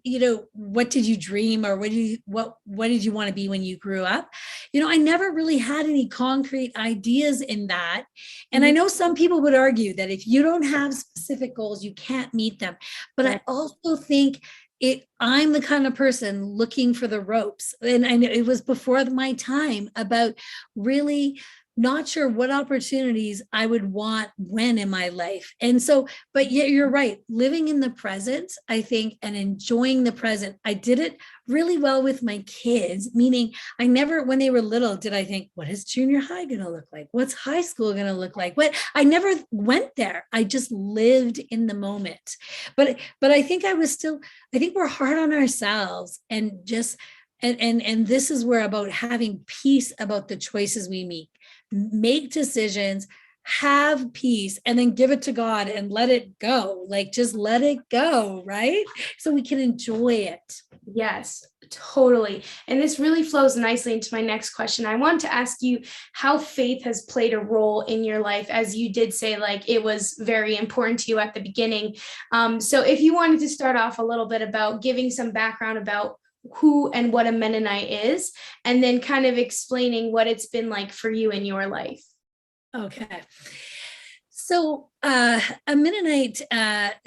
what did you dream, or what did you want to be when you grew up? I never really had any concrete ideas in that. And I know some people would argue that if you don't have specific goals, you can't meet them. But I also think I'm the kind of person looking for the ropes. And I know it was before my time, about really not sure what opportunities I would want when in my life. And so, but yet you're right, living in the present, I think, and enjoying the present. I did it really well with my kids, meaning I never, when they were little, did I think, what is junior high going to look like? What's high school going to look like? What, I never went there. I just lived in the moment. But I think I was still, I think we're hard on ourselves and just, and this is where about having peace about the choices we make decisions, have peace, and then give it to God and let it go. Like just let it go, right? So we can enjoy it. Yes, totally. And this really flows nicely into my next question. I want to ask you how faith has played a role in your life, as you did say, like it was very important to you at the beginning. So if you wanted to start off a little bit about giving some background about who and what a Mennonite is, and then kind of explaining what it's been like for you in your life. Okay. So a Mennonite,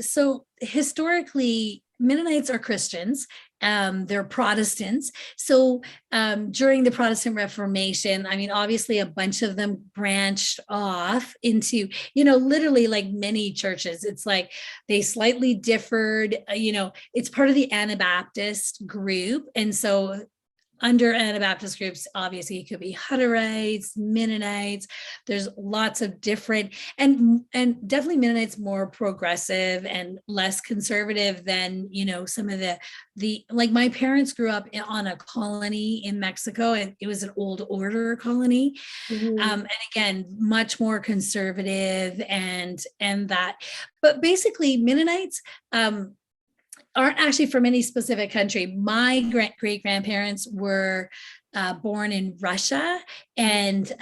so historically, Mennonites are Christians. They're Protestants. So during the Protestant Reformation, I mean, obviously a bunch of them branched off into, literally like many churches. It's like they slightly differed, it's part of the Anabaptist group. And so under Anabaptist groups, obviously it could be Hutterites, Mennonites. There's lots of different, and definitely Mennonites more progressive and less conservative than some of the like my parents grew up on a colony in Mexico, and it was an old order colony, and again much more conservative and that. But basically, Mennonites aren't actually from any specific country. My great grandparents were born in Russia and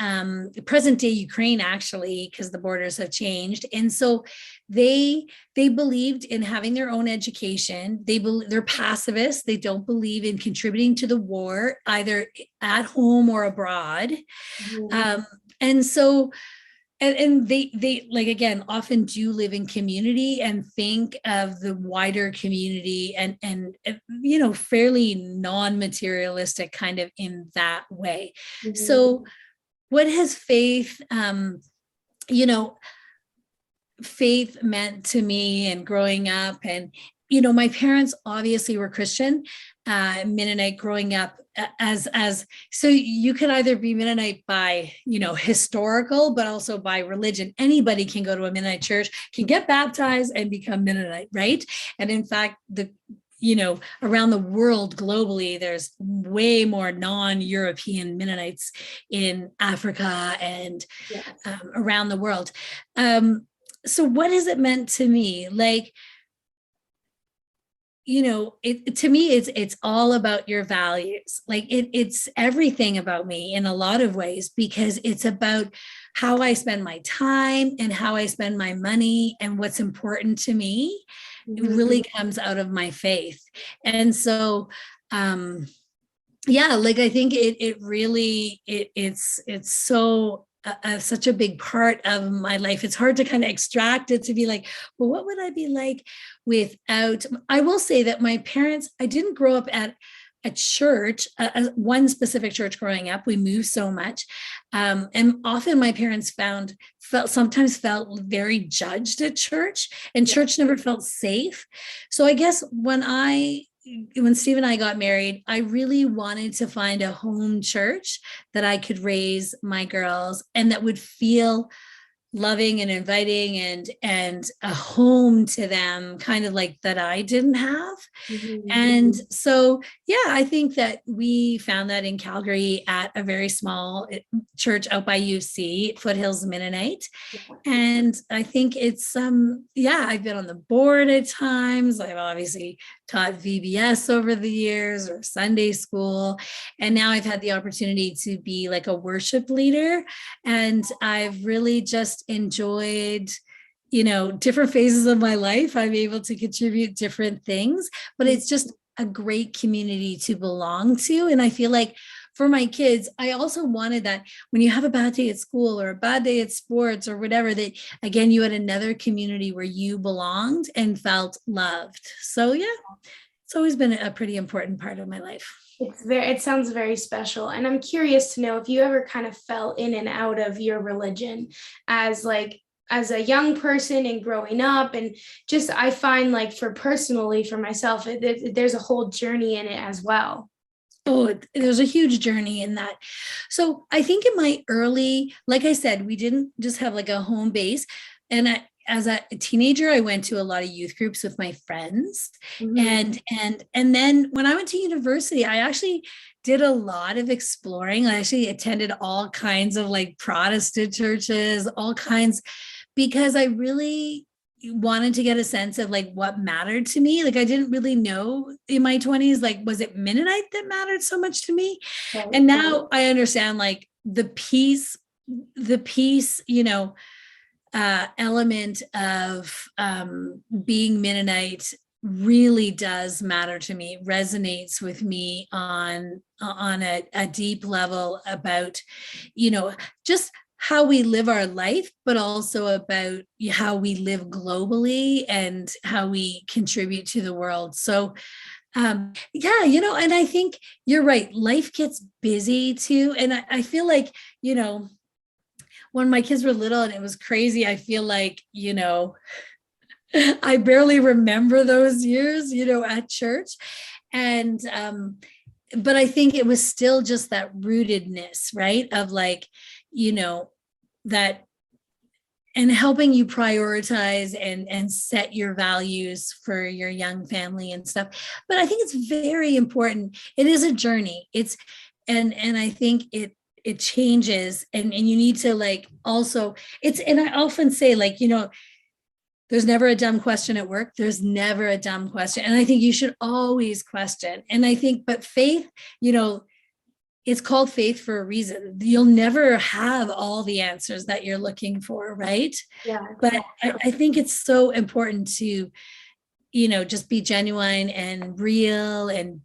present day Ukraine, actually, because the borders have changed. And so they believed in having their own education. They're pacifists. They don't believe in contributing to the war, either at home or abroad. And so and they like, again, often do live in community and think of the wider community and fairly non-materialistic kind of in that way. So what has faith faith meant to me and growing up? And my parents obviously were Christian, Mennonite growing up as so you can either be Mennonite by historical, but also by religion. Anybody can go to a Mennonite church, can get baptized and become Mennonite, right? And in fact, around the world globally, there's way more non-European Mennonites in Africa and around the world. So what has it meant to me? Like, to me, it's all about your values. Like it's everything about me in a lot of ways, because it's about how I spend my time and how I spend my money, and what's important to me. It really comes out of my faith. And so, like I think it really, it's so such a big part of my life. It's hard to kind of extract it to be like, well, what would I be like without? I will say that my parents, I didn't grow up at a church, one specific church growing up. We moved so much. And often my parents sometimes felt very judged at church, and church never felt safe. So I guess when Steve and I got married, I really wanted to find a home church that I could raise my girls and that would feel loving and inviting and a home to them, kind of like that I didn't have. And so, I think that we found that in Calgary at a very small church out by UC, Foothills Mennonite. And I think it's, I've been on the board at times. I've obviously taught VBS over the years, or Sunday school. And now I've had the opportunity to be like a worship leader. And I've really just enjoyed different phases of my life. I'm able to contribute different things, but it's just a great community to belong to. And I feel like for my kids, I also wanted that when you have a bad day at school or a bad day at sports or whatever, that again, you had another community where you belonged and felt loved. So it's always been a pretty important part of my life. It sounds very special. And I'm curious to know if you ever kind of fell in and out of your religion as like as a young person and growing up. And just I find like for personally for myself, there's a whole journey in it as well. Oh, there's a huge journey in that. So I think in my early, like I said, we didn't just have like a home base. And as a teenager, I went to a lot of youth groups with my friends. Mhm. And then when I went to university, I actually did a lot of exploring. I actually attended all kinds of like Protestant churches, all kinds, because I really wanted to get a sense of like what mattered to me. Like I didn't really know in my 20s, like, was it Mennonite that mattered so much to me? Right. And now I understand like the peace, element of being Mennonite really does matter to me, resonates with me on a deep level about, just how we live our life, but also about how we live globally and how we contribute to the world. So, yeah, and I think you're right. Life gets busy too. And I feel like, when my kids were little and it was crazy, I feel like, I barely remember those years, at church. And, but I think it was still just that rootedness, right? Of like, that and helping you prioritize and set your values for your young family and stuff. But I think it's very important. It is a journey. And I think it changes, and you need to like also and I often say like, there's never a dumb question at work. There's never a dumb question. And I think you should always question. And I think, but faith, it's called faith for a reason. You'll never have all the answers that you're looking for, right? Yeah. But I think it's so important to, just be genuine and real and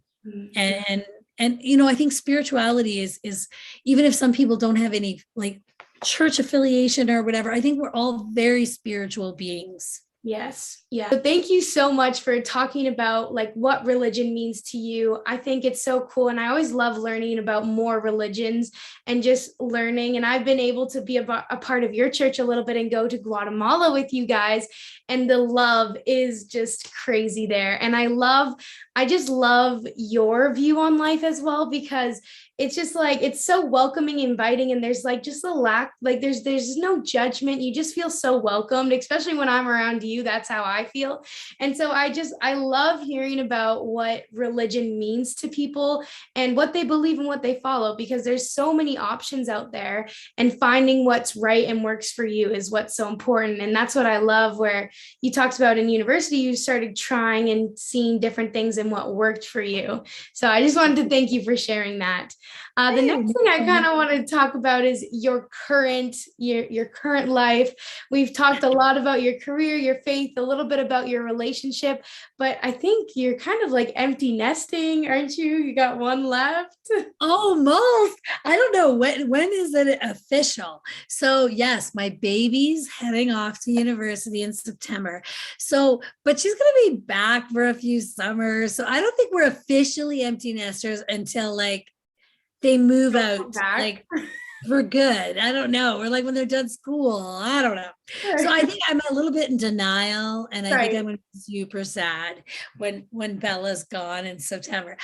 I think spirituality is even if some people don't have any like church affiliation or whatever, I think we're all very spiritual beings. Yes. Yeah. So thank you so much for talking about like what religion means to you. I think it's so cool. And I always love learning about more religions and just learning. And I've been able to be a part of your church a little bit and go to Guatemala with you guys. And the love is just crazy there. And I just love your view on life as well, because it's just like it's so welcoming, inviting, and there's like just a lack, like there's no judgment. You just feel so welcomed, especially when I'm around you. That's how I feel. And so I love hearing about what religion means to people and what they believe and what they follow, because there's so many options out there, and finding what's right and works for you is what's so important. And that's what I love, where you talked about in university, you started trying and seeing different things and what worked for you. So I just wanted to thank you for sharing that. The next thing I kind of want to talk about is your current life. We've talked a lot about your career, your faith, a little bit about your relationship, but I think you're kind of like empty nesting, aren't you? You got one left. Almost. I don't know when is it official. So yes, my baby's heading off to university in September. So, but she's going to be back for a few summers. So I don't think we're officially empty nesters until like they move out like for good. I don't know. Or like when they're done school. I don't know. So I think I'm a little bit in denial, and I think I'm going to be super sad when Bella's gone in September.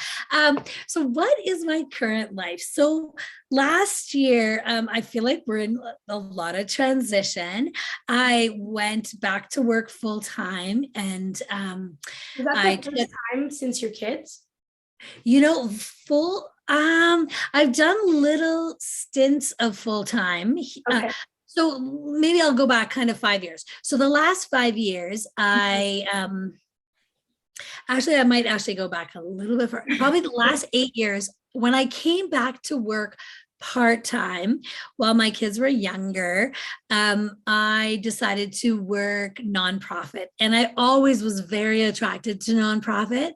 So what is my current life? So last year, I feel like we're in a lot of transition. I went back to work full time, and Is that the first time since your kids? full I've done little stints of full time. Okay. So maybe I'll go back kind of 5 years. So the last 5 years, I might actually go back a little bit for probably the last 8 years when I came back to work part-time while my kids were younger. I decided to work nonprofit, and I always was very attracted to nonprofit.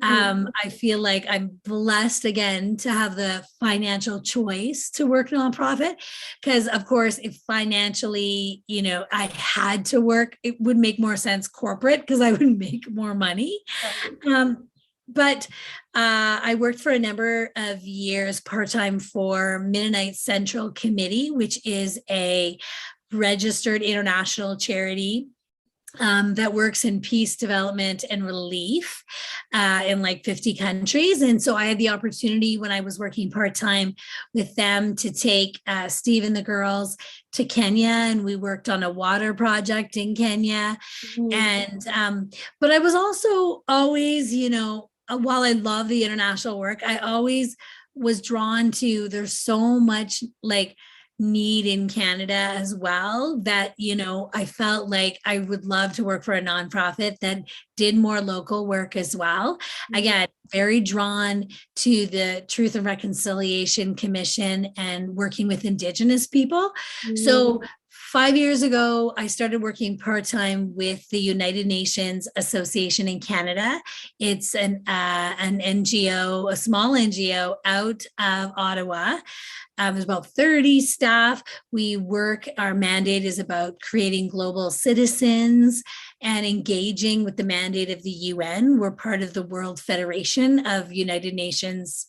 I feel like I'm blessed again to have the financial choice to work nonprofit, because of course, if financially, I had to work, it would make more sense corporate because I would make more money. Um, but I worked for a number of years part-time for Mennonite Central Committee, which is a registered international charity that works in peace, development, and relief in like 50 countries. And so I had the opportunity when I was working part time with them to take Steve and the girls to Kenya, and we worked on a water project in Kenya. And but I was also always, while I love the international work, I always was drawn to there's so much like need in Canada as well that, I felt like I would love to work for a nonprofit that did more local work as well. Again, very drawn to the Truth and Reconciliation Commission and working with Indigenous people. So 5 years ago, I started working part-time with the United Nations Association in Canada. It's an NGO, a small NGO out of Ottawa. There's about 30 staff. Our mandate is about creating global citizens and engaging with the mandate of the UN. We're part of the World Federation of United Nations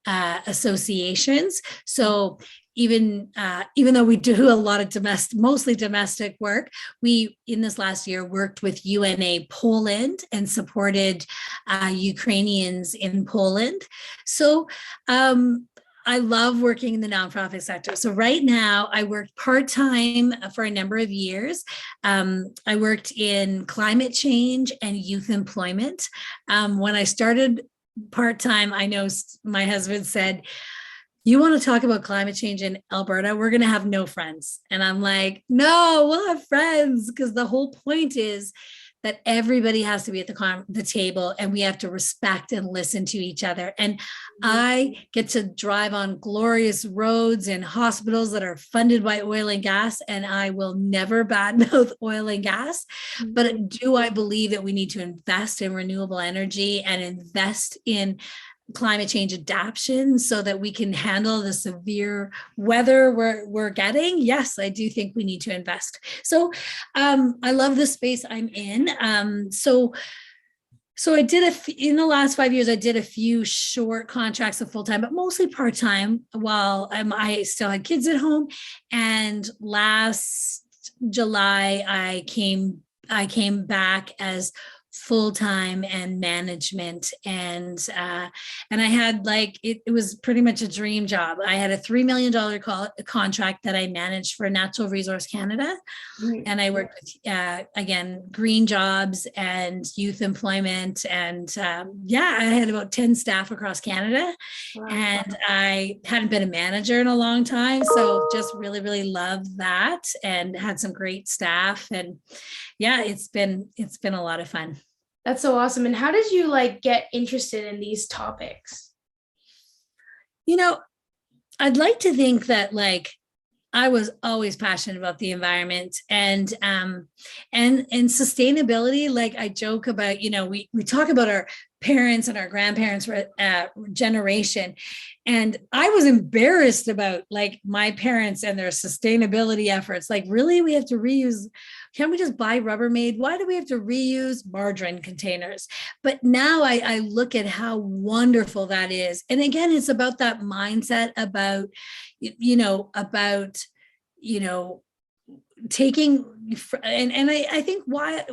associations. So even though we do a lot of mostly domestic work, we in this last year worked with UNA Poland and supported Ukrainians in Poland. So I love working in the nonprofit sector. So right now I work part-time for a number of years. I worked in climate change and youth employment. When I started part-time, I know my husband said, you want to talk about climate change in Alberta, we're going to have no friends. And I'm like, no, we'll have friends, because the whole point is that everybody has to be at the table, and we have to respect and listen to each other. And I get to drive on glorious roads and hospitals that are funded by oil and gas, and I will never badmouth oil and gas. But do I believe that we need to invest in renewable energy and invest in climate change adaptation so that we can handle the severe weather we're getting? Yes, I do think we need to invest. So I love the space I'm in. So I did in the last 5 years, I did a few short contracts of full-time, but mostly part-time while I still had kids at home. And last July, I came back as full-time and management, and I had it was pretty much a dream job. I had a $3 million contract that I managed for Natural Resource Canada, and I worked with again green jobs and youth employment, and I had about 10 staff across Canada. Wow. And I hadn't been a manager in a long time, so just really loved that, and had some great staff, and it's been a lot of fun. That's so awesome. And how did you get interested in these topics? I'd like to think that I was always passionate about the environment and sustainability. I joke about, we talk about our parents and our grandparents generation. And I was embarrassed about my parents and their sustainability efforts. Really, we have to reuse. Can't we just buy Rubbermaid? Why do we have to reuse margarine containers? But now I look at how wonderful that is. And again, it's about that mindset about, taking, and I think why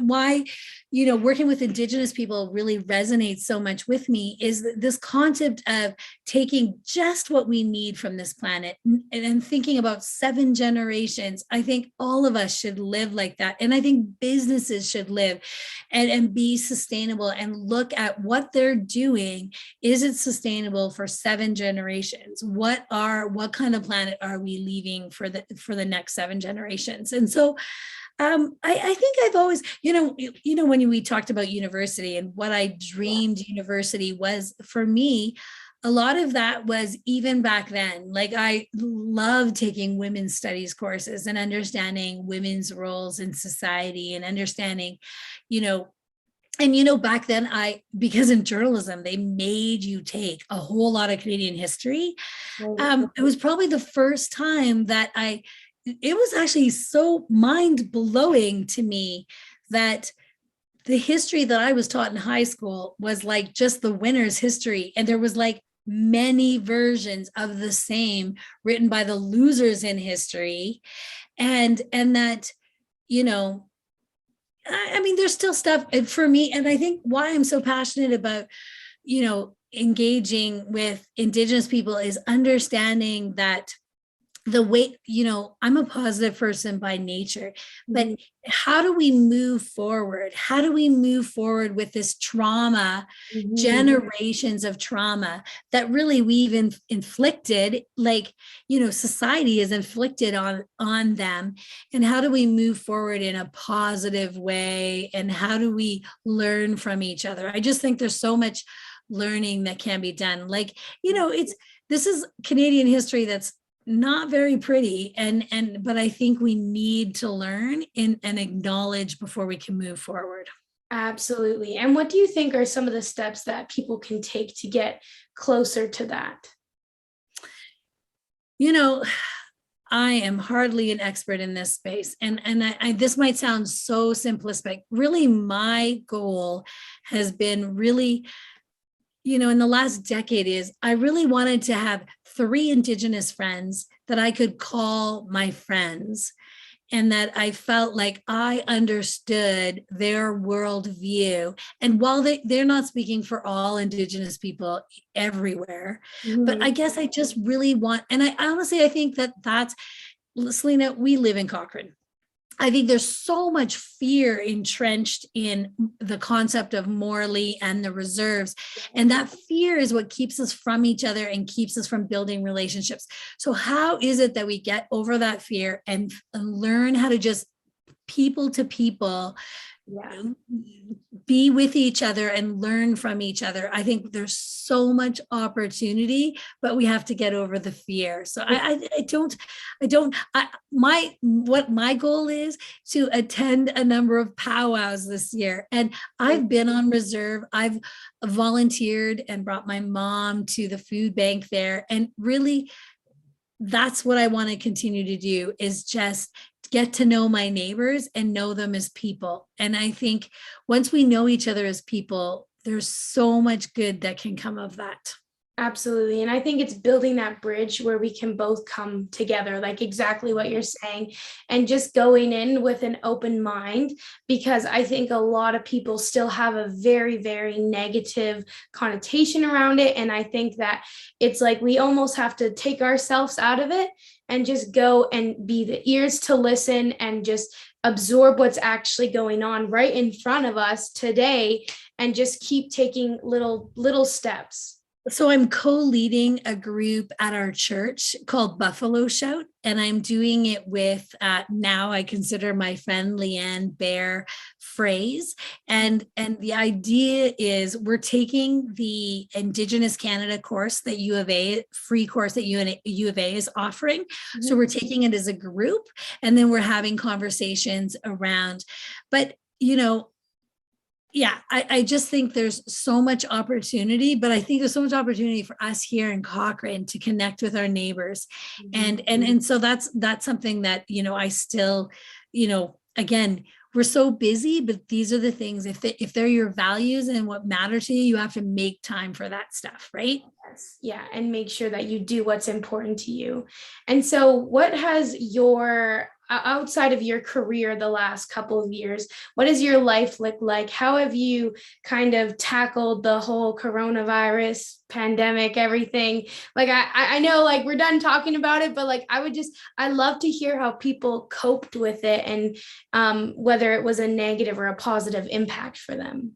working with Indigenous people really resonates so much with me is this concept of taking just what we need from this planet and thinking about 7 generations. I think all of us should live like that, and I think businesses should live and be sustainable and look at what they're doing. Is it sustainable for 7 generations? What kind of planet are we leaving for the next 7 generations? And so I think I've always, when we talked about university and what I dreamed university was for me, a lot of that was even back then. I loved taking women's studies courses and understanding women's roles in society and understanding, back then because in journalism, they made you take a whole lot of Canadian history. It was probably the first time that it was actually so mind-blowing to me that the history that I was taught in high school was like just the winner's history. And there was like many versions of the same written by the losers in history. And that, you know, I mean, there's still stuff for me. And I think why I'm so passionate about, engaging with Indigenous people is understanding that the way, I'm a positive person by nature, but how do we move forward? How do we move forward with this trauma, generations of trauma that really we've inflicted, like, society has inflicted on them? And how do we move forward in a positive way? And how do we learn from each other? I just think there's so much learning that can be done. Like, this is Canadian history that's not very pretty, but I think we need to learn and acknowledge before we can move forward. Absolutely. And what do you think are some of the steps that people can take to get closer to that? I am hardly an expert in this space, and I this might sound so simplistic. Really, my goal has been really, in the last decade, is I really wanted to have 3 Indigenous friends that I could call my friends, and that I felt like I understood their worldview. And while they're not speaking for all Indigenous people everywhere, but I guess I just really want, and I honestly, I think that's, Selena, we live in Cochrane. I think there's so much fear entrenched in the concept of Morley and the reserves. And that fear is what keeps us from each other and keeps us from building relationships. So how is it that we get over that fear and learn how to just people to people, be with each other and learn from each other? I think there's so much opportunity, but we have to get over the fear. So what my goal is to attend a number of powwows this year. And I've been on reserve. I've volunteered and brought my mom to the food bank there. And really, that's what I want to continue to do, is just get to know my neighbors and know them as people. And I think once we know each other as people, there's so much good that can come of that. Absolutely. And I think it's building that bridge where we can both come together, like exactly what you're saying, and just going in with an open mind, because I think a lot of people still have a very, very negative connotation around it. And I think that it's like we almost have to take ourselves out of it and just go and be the ears to listen and just absorb what's actually going on right in front of us today, and just keep taking little steps. So I'm co-leading a group at our church called Buffalo Shout, and I'm doing it with now I consider my friend Leanne Bear Phrase. And the idea is we're taking the Indigenous Canada course that U of A, free course that U of A is offering. So we're taking it as a group, and then we're having conversations around, but I just think there's so much opportunity, but I think there's so much opportunity for us here in Cochrane to connect with our neighbors. And so that's something that, I still, again, we're so busy, but these are the things, if they're your values and what matter to you, you have to make time for that stuff, right? Yes. Yeah. And make sure that you do what's important to you. And so what has your outside of your career the last couple of years, what does your life look like? How have you kind of tackled the whole coronavirus pandemic, everything? Like, I know, like, we're done talking about it, but like, I love to hear how people coped with it, and whether it was a negative or a positive impact for them.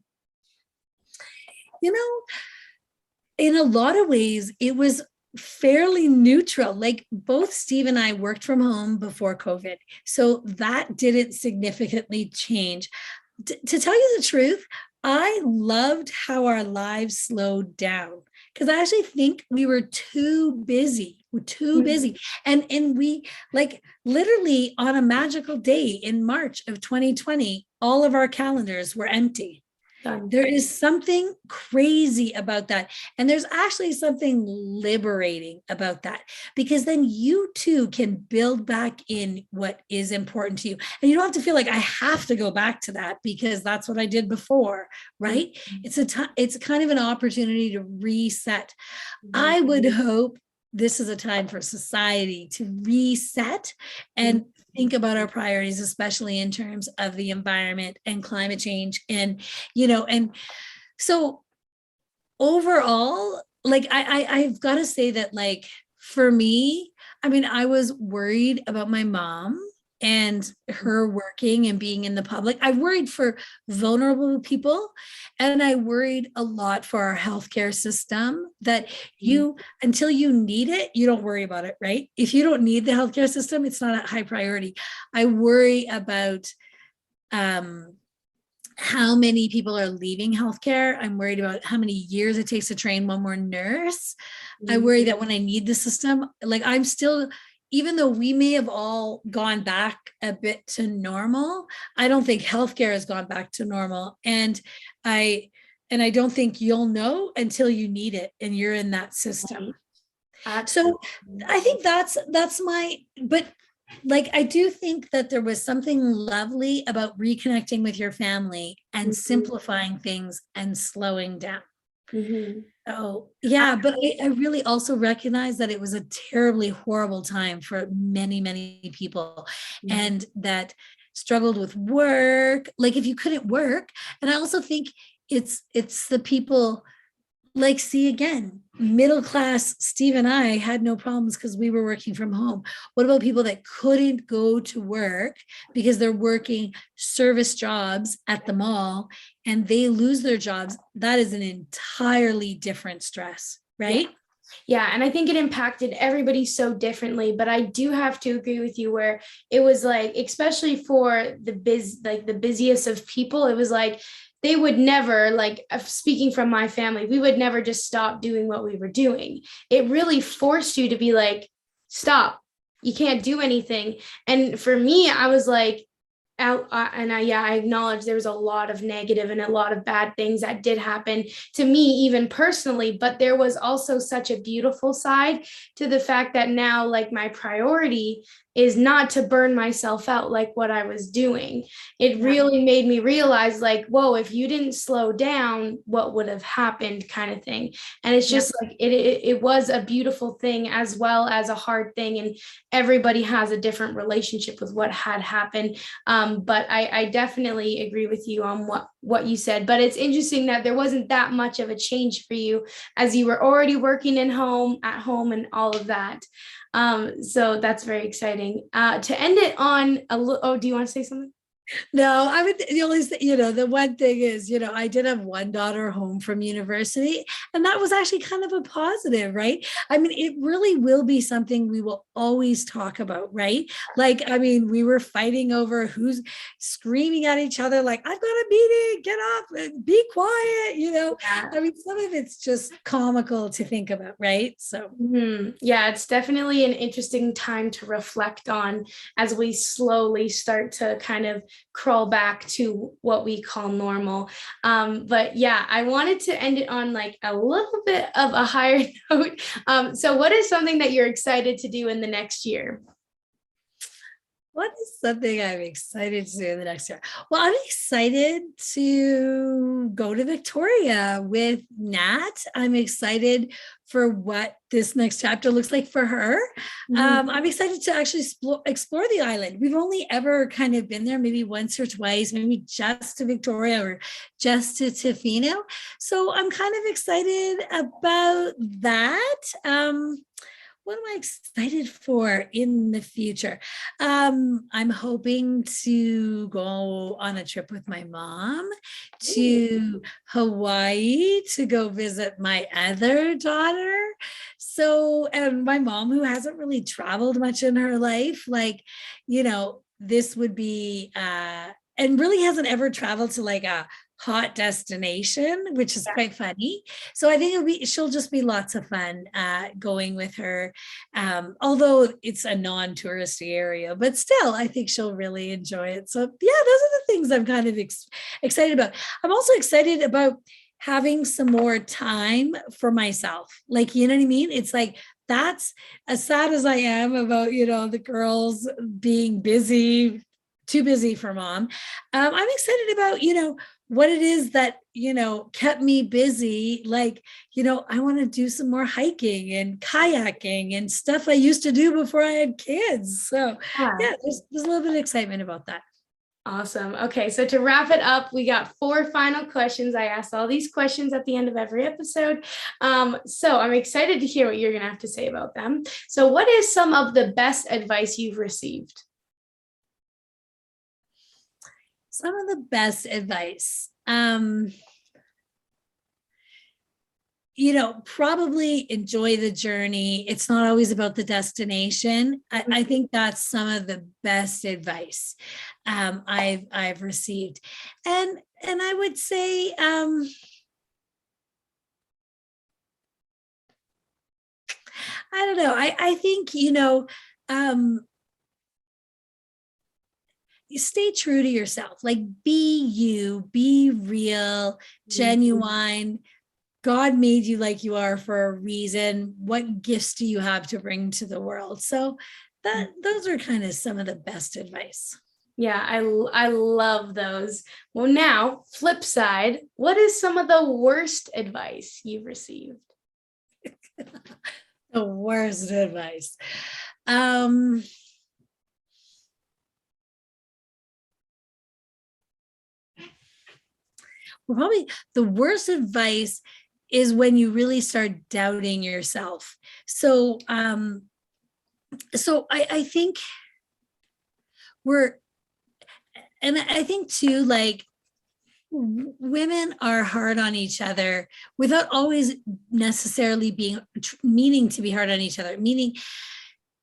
In a lot of ways, it was fairly neutral. Like, both Steve and I worked from home before COVID, so that didn't significantly change. To tell you the truth, I loved how our lives slowed down, because I actually think we were too busy. We're too busy. And we, like, literally on a magical day in March of 2020, all of our calendars were empty. Done. There is something crazy about that. And there's actually something liberating about that, because then you too can build back in what is important to you. And you don't have to feel like I have to go back to that because that's what I did before, right? Mhm. It's kind of an opportunity to reset. Mhm. I would hope this is a time for society to reset and think about our priorities, especially in terms of the environment and climate change. And so overall, like I've got to say that, like, for me, I mean, I was worried about my mom and her working and being in the public. I worried for vulnerable people, and I worried a lot for our healthcare system, that Mhm. you, until you need it, you don't worry about it, right? If you don't need the healthcare system, it's not a high priority. I worry about um how many people are leaving healthcare. I'm worried about how many years it takes to train one more nurse. I Mhm. worry that when I need the system, like, I'm still, even though we may have all gone back a bit to normal, I don't think healthcare has gone back to normal. I and I don't think you'll know until you need it and you're in that system. Right. Absolutely. So I think that's my, but like, I do think that there was something lovely about reconnecting with your family and Mhm. simplifying things and slowing down. Mhm. Oh, yeah, but I really also recognize that it was a terribly horrible time for many, many people, Mhm. and that struggled with work. Like, if you couldn't work, and I also think it's the people, like, see, again, middle class Steve and I had no problems because we were working from home. What about people that couldn't go to work because they're working service jobs at the mall and they lose their jobs? That is an entirely different stress, Yeah. right? Yeah, and I think it impacted everybody so differently, but I do have to agree with you where it was like, especially for the busiest of people, it was like they would never, like, speaking from my family, we would never just stop doing what we were doing. It really forced you to be like, stop. You can't do anything. And for me, I was like, out and I acknowledge there was a lot of negative and a lot of bad things that did happen to me, even personally, but there was also such a beautiful side to the fact that now, like, my priority is not to burn myself out like what I was doing. It Yeah. really made me realize, like, whoa, if you didn't slow down, what would have happened, kind of thing. And it's Yep. just like it was a beautiful thing as well as a hard thing, and everybody has a different relationship with what had happened. But I definitely agree with you on what you said. But it's interesting that there wasn't that much of a change for you, as you were already working at home and all of that. So that's very exciting. To end it on a little, oh, do you want to say something? No, I would, the only, the one thing is, I did have one daughter home from university, and that was actually kind of a positive, right? I mean, it really will be something we will always talk about, right? Like, I mean, we were fighting over who's screaming at each other, like, I've got a meeting, get up, be quiet. Yeah. I mean, some of it's just comical to think about, right? So, Yeah, it's definitely an interesting time to reflect on as we slowly start to kind of crawl back to what we call normal. But yeah, I wanted to end it on like a little bit of a higher note. So, what is something that you're excited to do in the next year? what is something I'm excited to do in the next year? Well, I'm excited to go to Victoria with Nat. I'm excited for what this next chapter looks like for her. Mhm. I'm excited to actually explore the island. We've only ever kind of been there maybe once or twice, maybe just to Victoria or just to Tofino. So I'm kind of excited about that. What am I excited for in the future? I'm hoping to go on a trip with my mom Ooh. to Hawaii to go visit my other daughter. So, and my mom, who hasn't really traveled much in her life, like, this would be, and really hasn't ever traveled to like a hot destination, which is quite funny. So I think she'll just be lots of fun going with her. Although it's a non-touristy area, but still, I think she'll really enjoy it. So yeah, those are the things I'm kind of excited about. I'm also excited about having some more time for myself. Like, you know what I mean? It's like, that's as sad as I am about, the girls being busy, too busy for mom. I'm excited about, what it is that, kept me busy. Like, I want to do some more hiking and kayaking and stuff I used to do before I had kids. So yeah, there's a little bit of excitement about that. Awesome. Okay, so to wrap it up, we got 4 final questions. I asked all these questions at the end of every episode. So I'm excited to hear what you're going to have to say about them. So, what is some of the best advice you've received? Some of the best advice. Probably enjoy the journey. It's not always about the destination. I think that's some of the best advice I've received, and I would say I don't know. I think you stay true to yourself. Like, be you, be real, genuine. God made you like you are for a reason. What gifts do you have to bring to the world? So those are kind of some of the best advice. Yeah, I love those. Well, now, flip side, what is some of the worst advice you've received? The worst advice. Well, probably the worst advice is when you really start doubting yourself. So I think I think too, like, women are hard on each other without always necessarily meaning to be hard on each other. Meaning,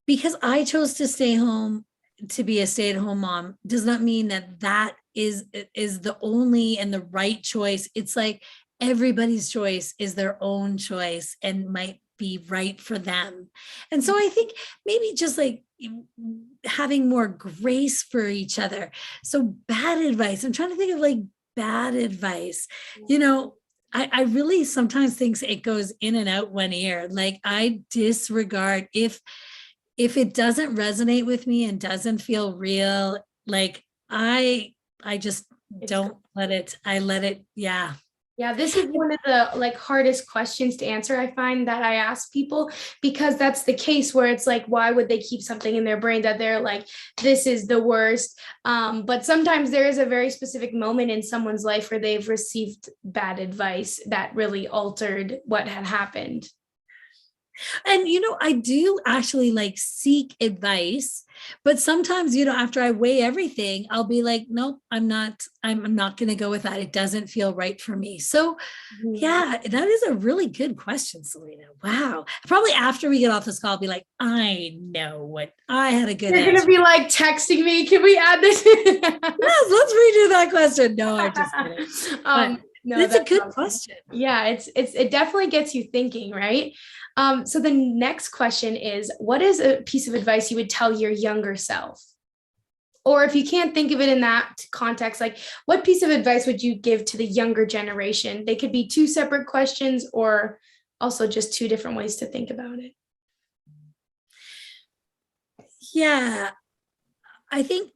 because I chose to stay home to be a stay-at-home mom does not mean that is the only and the right choice. It's like everybody's choice is their own choice and might be right for them. And so I think maybe just like having more grace for each other. So bad advice, I'm trying to think of like bad advice. I really sometimes think it goes in and out one ear. Like, I disregard if it doesn't resonate with me and doesn't feel real, like I just don't let it. I let it. Yeah. Yeah, this is one of the hardest questions to answer. I find that I ask people, because that's the case where it's like, why would they keep something in their brain that they're like, this is the worst? But sometimes there is a very specific moment in someone's life where they've received bad advice that really altered what had happened. And, I do actually like seek advice, but sometimes, after I weigh everything, I'll be like, nope, I'm not going to go with that. It doesn't feel right for me. So yeah, that is a really good question, Selena. Wow. Probably after we get off this call, I'll be like, I know what I had a good You're going to be like texting me. Can we add this? Yes, let's redo that question. No, I'm just kidding. No, it's a good awesome question. Yeah, it definitely gets you thinking, right? So the next question is, what is a piece of advice you would tell your younger self? Or if you can't think of it in that context, like, what piece of advice would you give to the younger generation? They could be 2 separate questions, or also just 2 different ways to think about it. Yeah, I think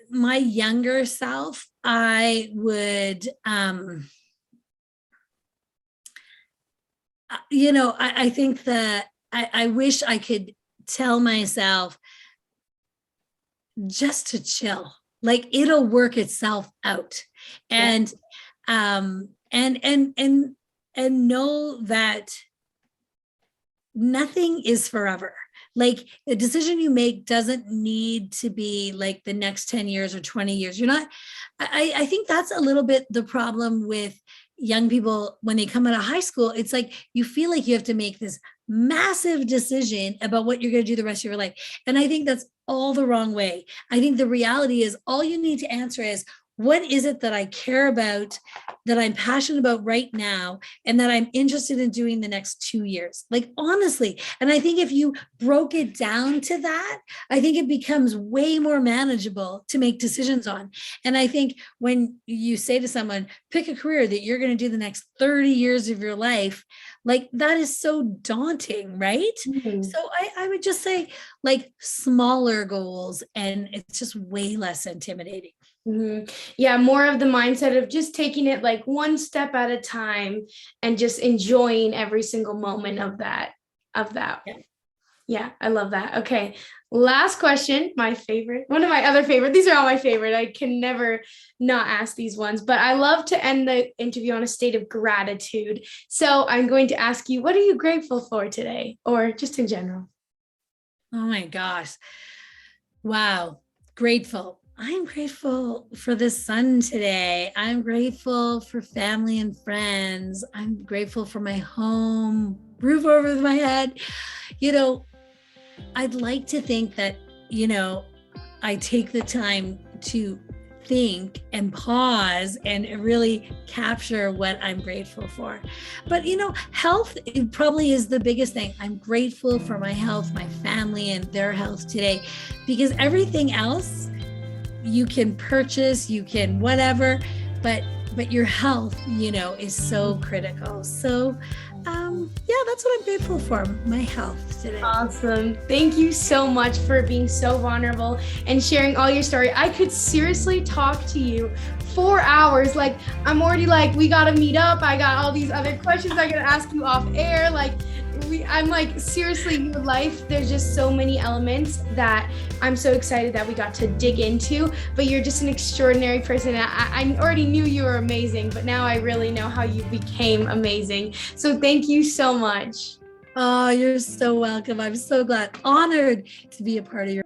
my younger self, I would, I think that I wish I could tell myself just to chill. Like, it'll work itself out. And and know that nothing is forever. Like, the decision you make doesn't need to be like the next 10 years or 20 years. I think that's a little bit the problem with young people when they come out of high school. It's like you feel like you have to make this massive decision about what you're going to do the rest of your life. And I think that's all the wrong way. I think the reality is all you need to answer is, what is it that I care about, that I'm passionate about right now, and that I'm interested in doing the next 2 years? Like, honestly. And I think if you broke it down to that, I think it becomes way more manageable to make decisions on. And I think when you say to someone, pick a career that you're going to do the next 30 years of your life, like that is so daunting, right? Mhm. So I would just say like smaller goals, and it's just way less intimidating. Yeah, more of the mindset of just taking it like one step at a time and just enjoying every single moment of that. Yeah. Yeah, I love that. Okay. Last question, my favorite, one of my other favorite. These are all my favorite. I can never not ask these ones, but I love to end the interview on a state of gratitude. So I'm going to ask you, what are you grateful for today, or just in general? Oh my gosh. Wow. Grateful. I'm grateful for the sun today. I'm grateful for family and friends. I'm grateful for my home, roof over my head. You know, I'd like to think that, I take the time to think and pause and really capture what I'm grateful for. But, health, it probably is the biggest thing. I'm grateful for my health, my family, and their health today, because everything else you can purchase, you can whatever, but your health, is so critical. So, yeah, that's what I'm grateful for, my health today. Awesome. Thank you so much for being so vulnerable and sharing all your story. I could seriously talk to you 4 hours. Like, I'm already like, we got to meet up. I got all these other questions I got to ask you off air. Like, I'm like, seriously, your life, there's just so many elements that I'm so excited that we got to dig into. But you're just an extraordinary person. I already knew you were amazing, but now I really know how you became amazing. So thank you so much. Oh, you're so welcome. I'm so glad, honored to be a part of your